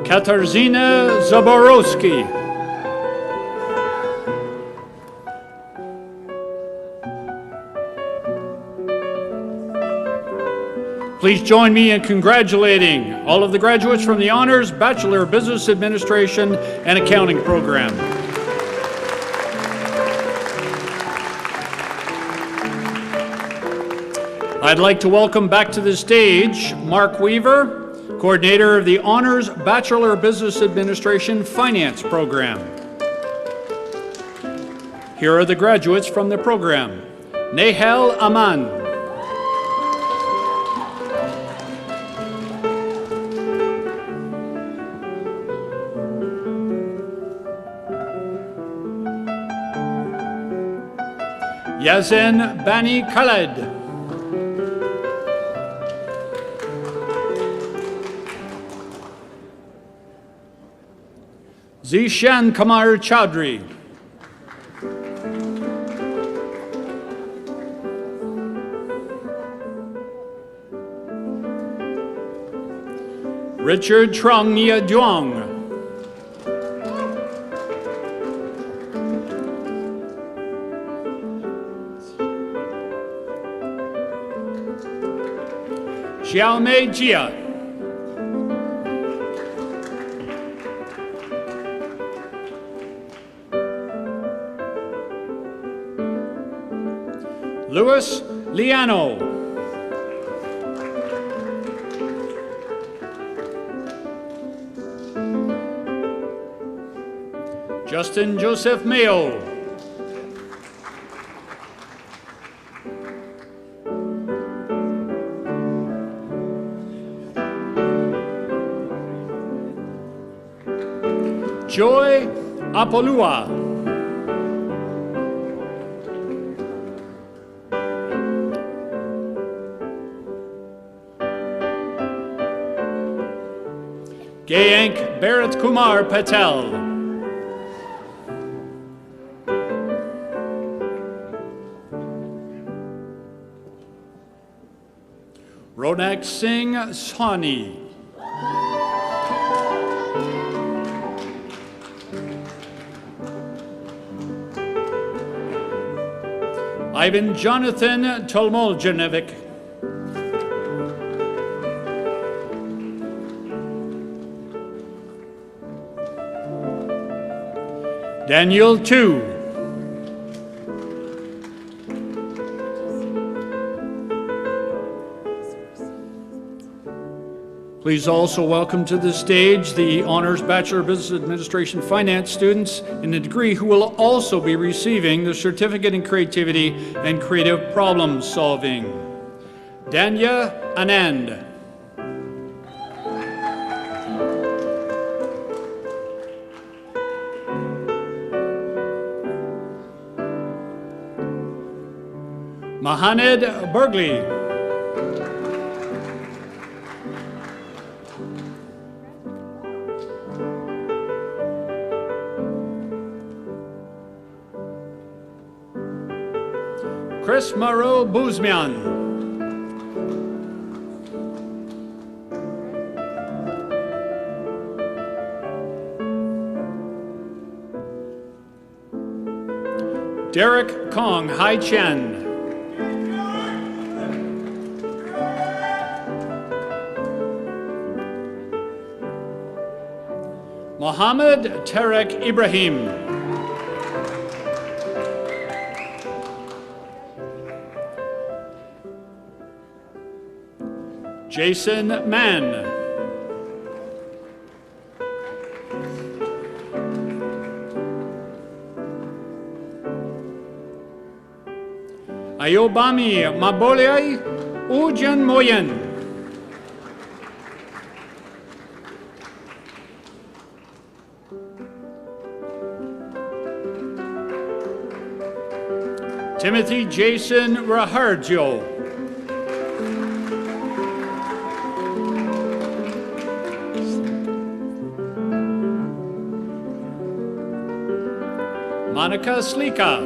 Katarzyna Zaborowski. Please join me in congratulating all of the graduates from the Honors Bachelor of Business Administration and Accounting program. I'd like to welcome back to the stage Mark Weaver, coordinator of the Honors Bachelor of Business Administration Finance program. Here are the graduates from the program. Nehal Aman. Yazen Bani Khaled. Zishan Kamar Chaudhry. Richard Trong Nia Duong. Xiaomei Jia. Louis Liano. Justin Joseph Mayo. Joy Apolua. Gayank Bharat Kumar Patel. Ronak Singh Sawhney. Ivan Jonathan Tolmoljanevic. Daniel Tu. Please also welcome to the stage the Honors Bachelor of Business Administration Finance students in the degree who will also be receiving the Certificate in Creativity and Creative Problem Solving. Danya Anand. Mahaned Burgley. Chris Maro Buzmian. Derek Kong Hai Chen. Mohammed Tarek Ibrahim. Jason Mann. Ayobami Mabolei Ujan Moyen. Timothy Jason Raharjo. Monica Slika.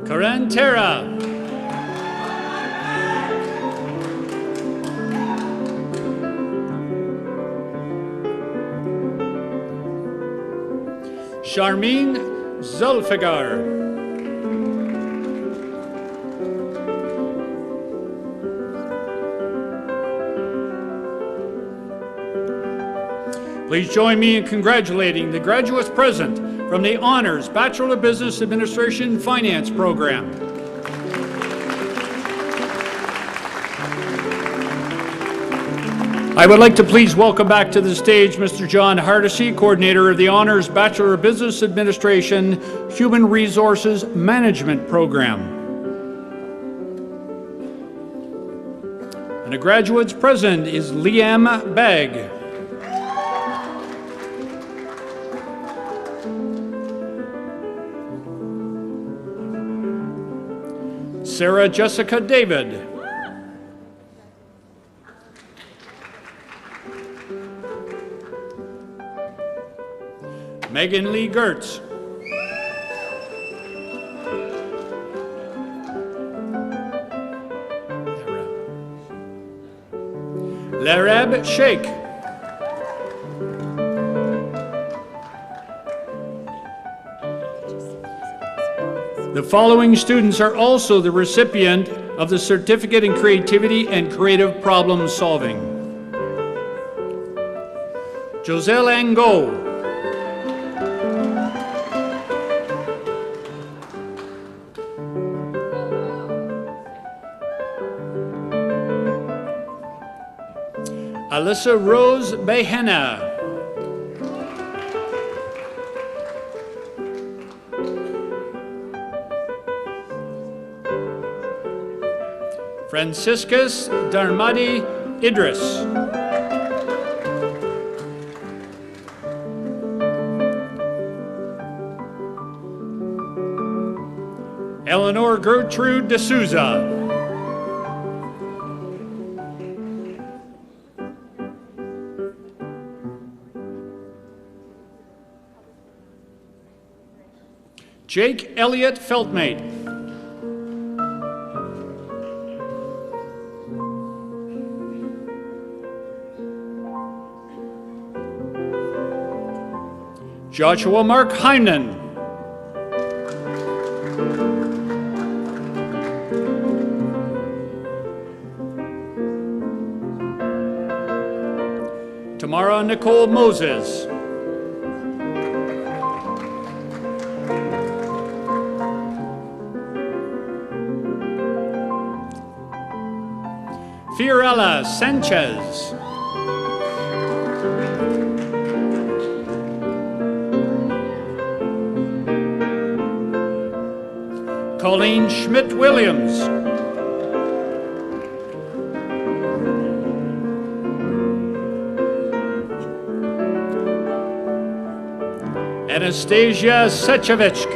Karen Terra. Charmine Zulfigar. Please join me in congratulating the graduates present from the Honors Bachelor of Business Administration Finance program. I would like to please welcome back to the stage Mr. John Hardesty, coordinator of the Honors Bachelor of Business Administration Human Resources Management program. And the graduates present is Liam Bagg. Sarah Jessica David. Megan Lee Gertz. Larab Sheikh. The following students are also the recipient of the Certificate in Creativity and Creative Problem Solving. Joselle Angot. Alyssa Rose Behena. Franciscus Darmadi Idris. Eleanor Gertrude D'Souza. Jake Elliott Feltmate. Joshua Mark Heinen. Tamara Nicole Moses. Fiorella Sanchez. Colleen Schmidt-Williams. Anastasia Sechevich.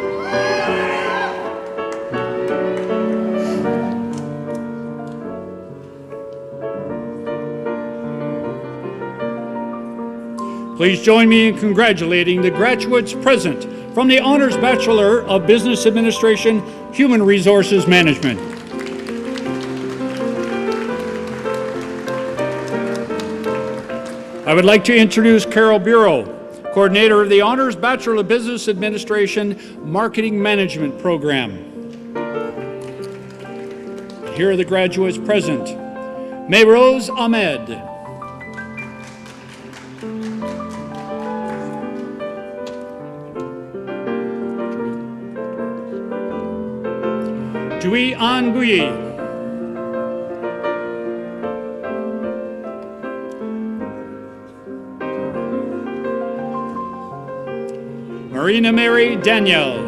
Please join me in congratulating the graduates present from the Honors Bachelor of Business Administration, Human Resources Management. I would like to introduce Carol Bureau, coordinator of the Honors Bachelor of Business Administration Marketing Management program. Here are the graduates present. Mayrose Ahmed. Jui An Bouye. Marina Mary Danielle.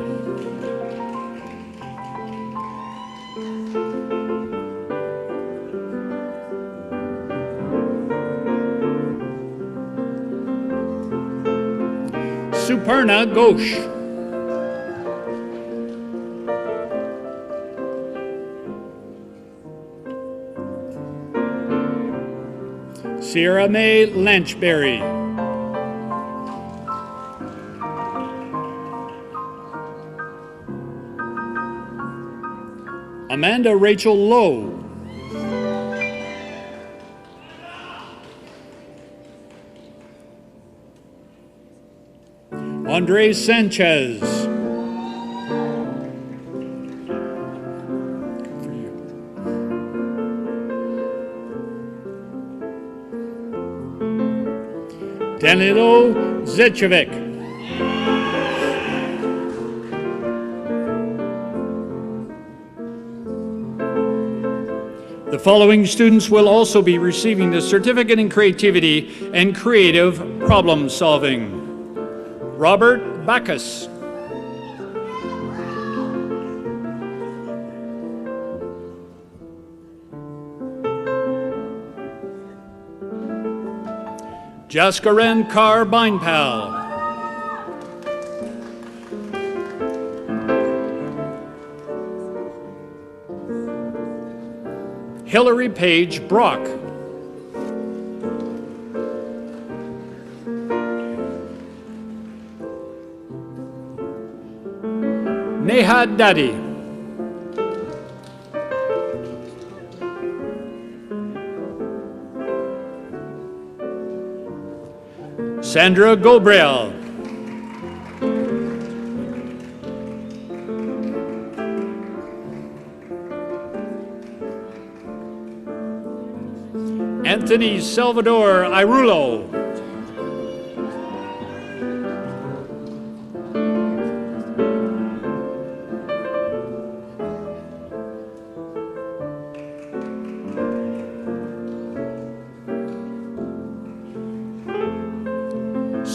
Suparna Ghosh. Sierra Mae Lanchberry. Amanda Rachel Lowe. Andre Sanchez. Danilo Zechovic. The following students will also be receiving the Certificate in Creativity and Creative Problem Solving. Robert Bacchus. Jaskaren Kar Beinpal. Hillary Page Brock. Neha Dadi. Sandra Gobrel. Anthony Salvador Irulo.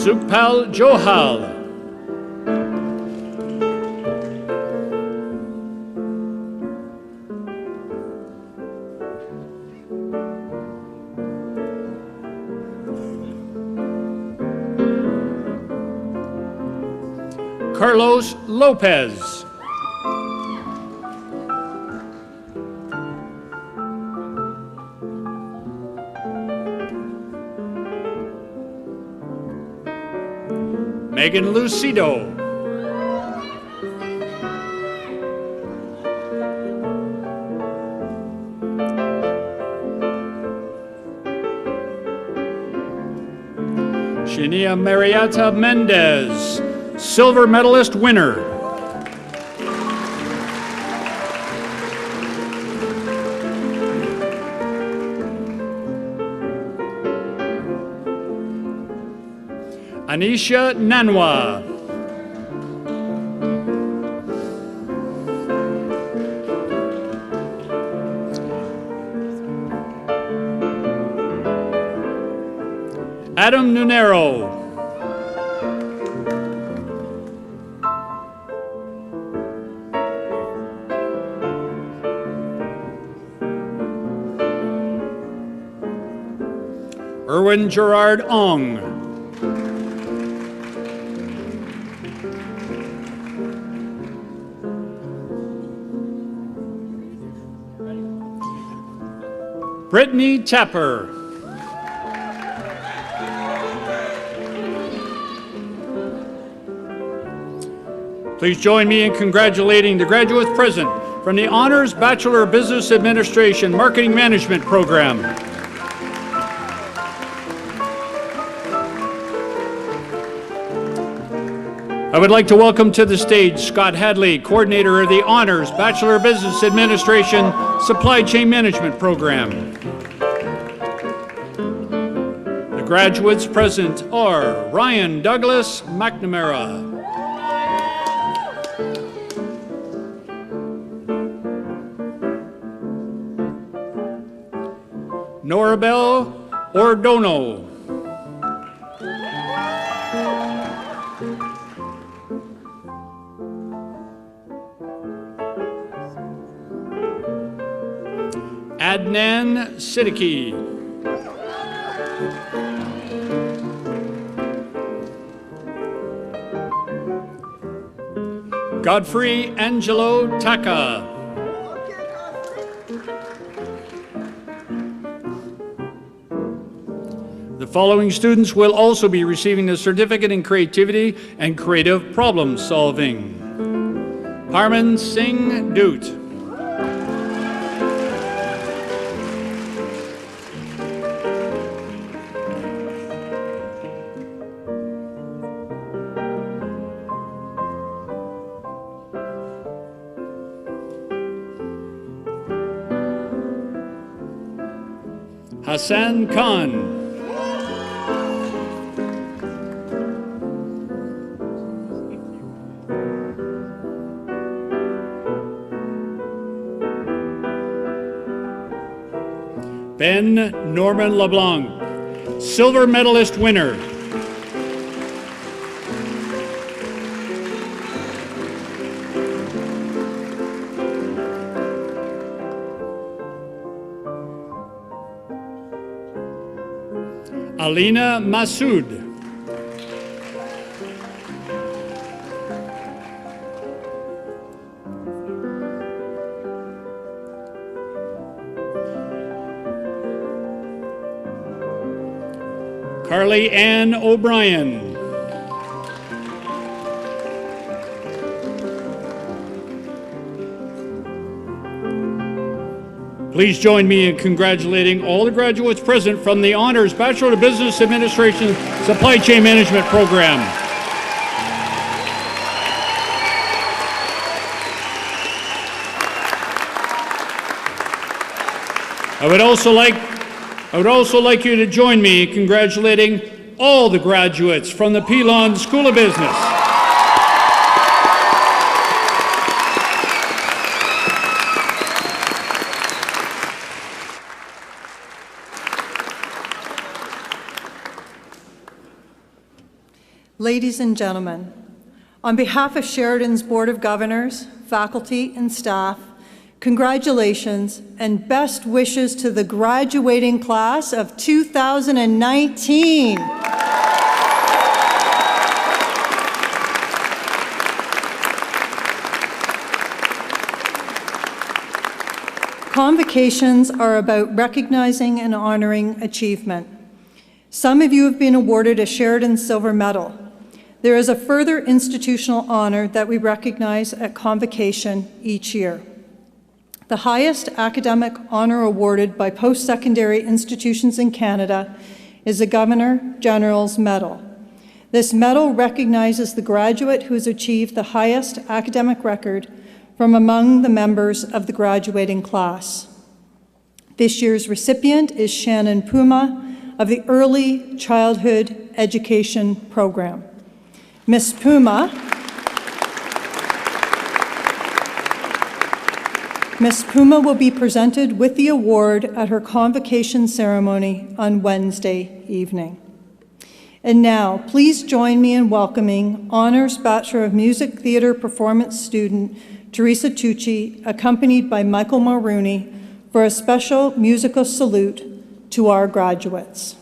Sukpal Johal. Carlos Lopez. Megan Lucido. Shania Marietta Mendez, silver medalist winner. Anisha Nanwa. Adam Nunero. Erwin Gerard Ong. Brittany Tapper. Please join me in congratulating the graduates present from the Honors Bachelor of Business Administration Marketing Management Program. I would like to welcome to the stage Scott Hadley, coordinator of the Honors Bachelor of Business Administration Supply Chain Management Program. The graduates present are Ryan Douglas McNamara, Norabel Ordono, Adnan Siddiqui, Godfrey Angelo Taka, the following students will also be receiving the Certificate in Creativity and Creative Problem Solving. Parman Singh Doot, Hassan Khan, Ben Norman LeBlanc, silver medalist winner. Alina Masood. Carly Ann O'Brien. Please join me in congratulating all the graduates present from the Honors Bachelor of Business Administration Supply Chain Management program. I would also like you to join me in congratulating all the graduates from the Pilon School of Business. Ladies and gentlemen, on behalf of Sheridan's Board of Governors, faculty, and staff, congratulations and best wishes to the graduating class of 2019. Convocations are about recognizing and honoring achievement. Some of you have been awarded a Sheridan Silver Medal. There is a further institutional honor that we recognize at convocation each year. The highest academic honor awarded by post-secondary institutions in Canada is the Governor General's Medal. This medal recognizes the graduate who has achieved the highest academic record from among the members of the graduating class. This year's recipient is Shannon Puma of the Early Childhood Education Program. Ms. Puma will be presented with the award at her convocation ceremony on Wednesday evening. And now, please join me in welcoming Honors Bachelor of Music Theatre Performance student Teresa Tucci, accompanied by Michael Mulrooney, for a special musical salute to our graduates.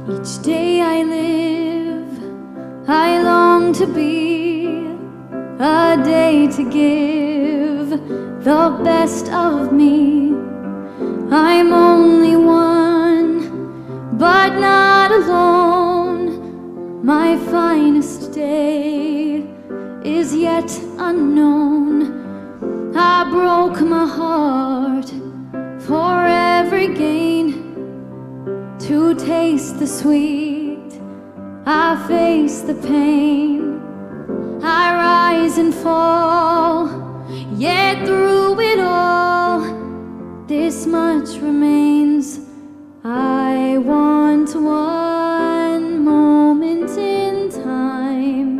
Each day I live, I long to be a day to give the best of me. I'm only one, but not alone. My finest day is yet unknown. I broke my heart for every gain. To taste the sweet, I face the pain. I rise and fall, yet through it all, this much remains. I want one moment in time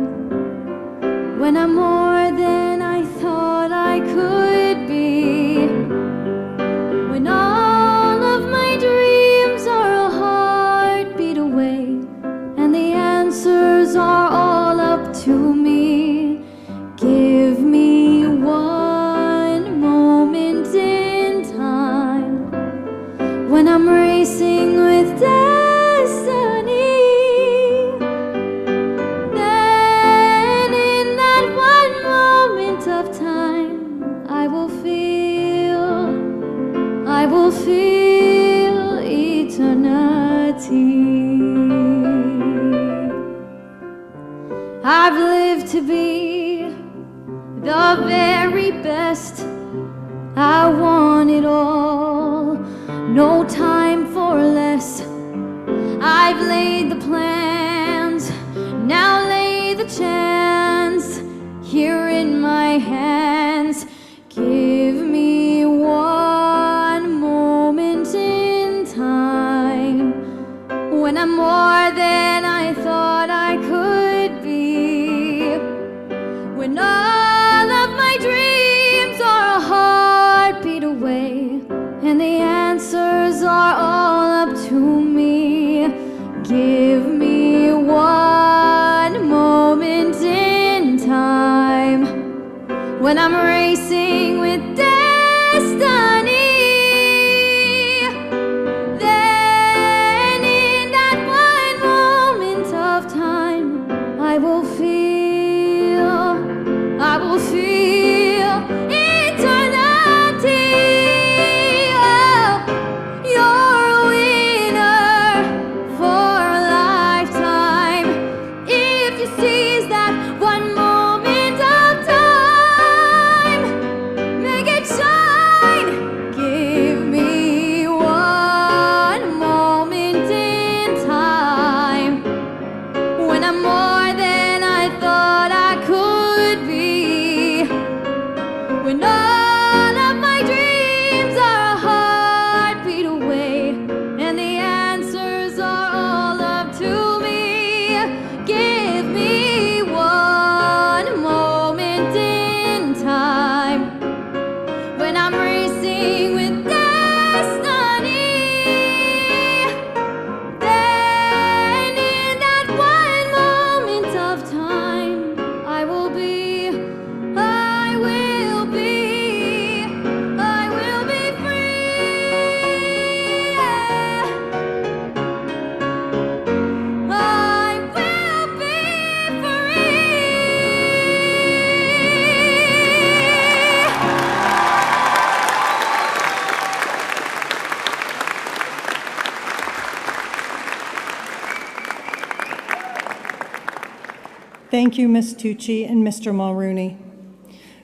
when I'm more than I thought I could be. When all of my dreams are a heartbeat away, and the answers are all up to me. Give me one moment in time when I'm racing with destiny. Then in that one moment of time, I will feel eternity. I've lived to be the very best. I want it all, no time for less. I've laid the plans, now lay the chance here in my hands. Give me one moment in time Thank you, Ms. Tucci and Mr. Mulrooney.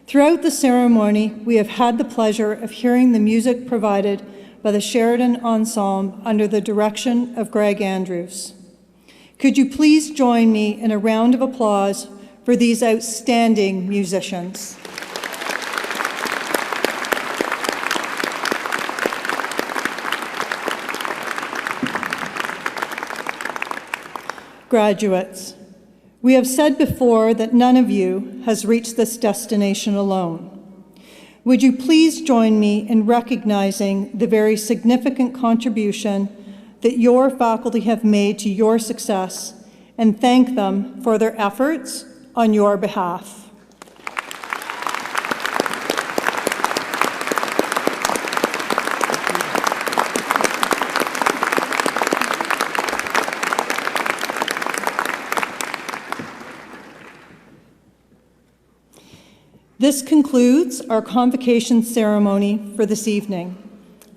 Throughout the ceremony, we have had the pleasure of hearing the music provided by the Sheridan Ensemble under the direction of Greg Andrews. Could you please join me in a round of applause for these outstanding musicians? Graduates, we have said before that none of you has reached this destination alone. Would you please join me in recognizing the very significant contribution that your faculty have made to your success and thank them for their efforts on your behalf. This concludes our convocation ceremony for this evening.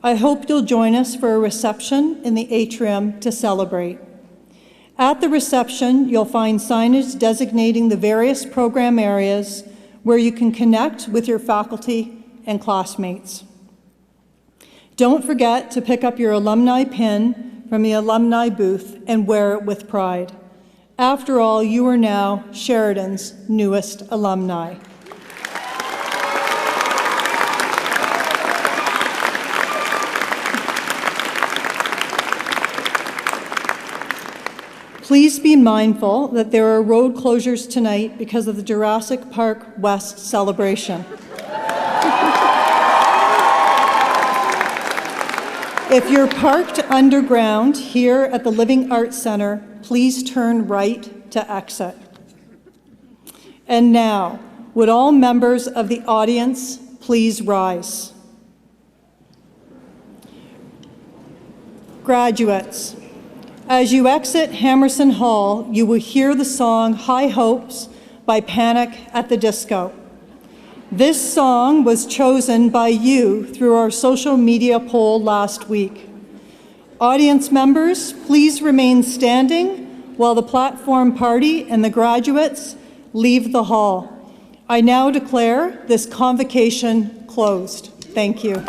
I hope you'll join us for a reception in the atrium to celebrate. At the reception, you'll find signage designating the various program areas where you can connect with your faculty and classmates. Don't forget to pick up your alumni pin from the alumni booth and wear it with pride. After all, you are now Sheridan's newest alumni. Please be mindful that there are road closures tonight because of the Jurassic Park West celebration. If you're parked underground here at the Living Arts Center, please turn right to exit. And now, would all members of the audience please rise? Graduates, as you exit Hammerson Hall, you will hear the song High Hopes by Panic at the Disco. This song was chosen by you through our social media poll last week. Audience members, please remain standing while the platform party and the graduates leave the hall. I now declare this convocation closed. Thank you.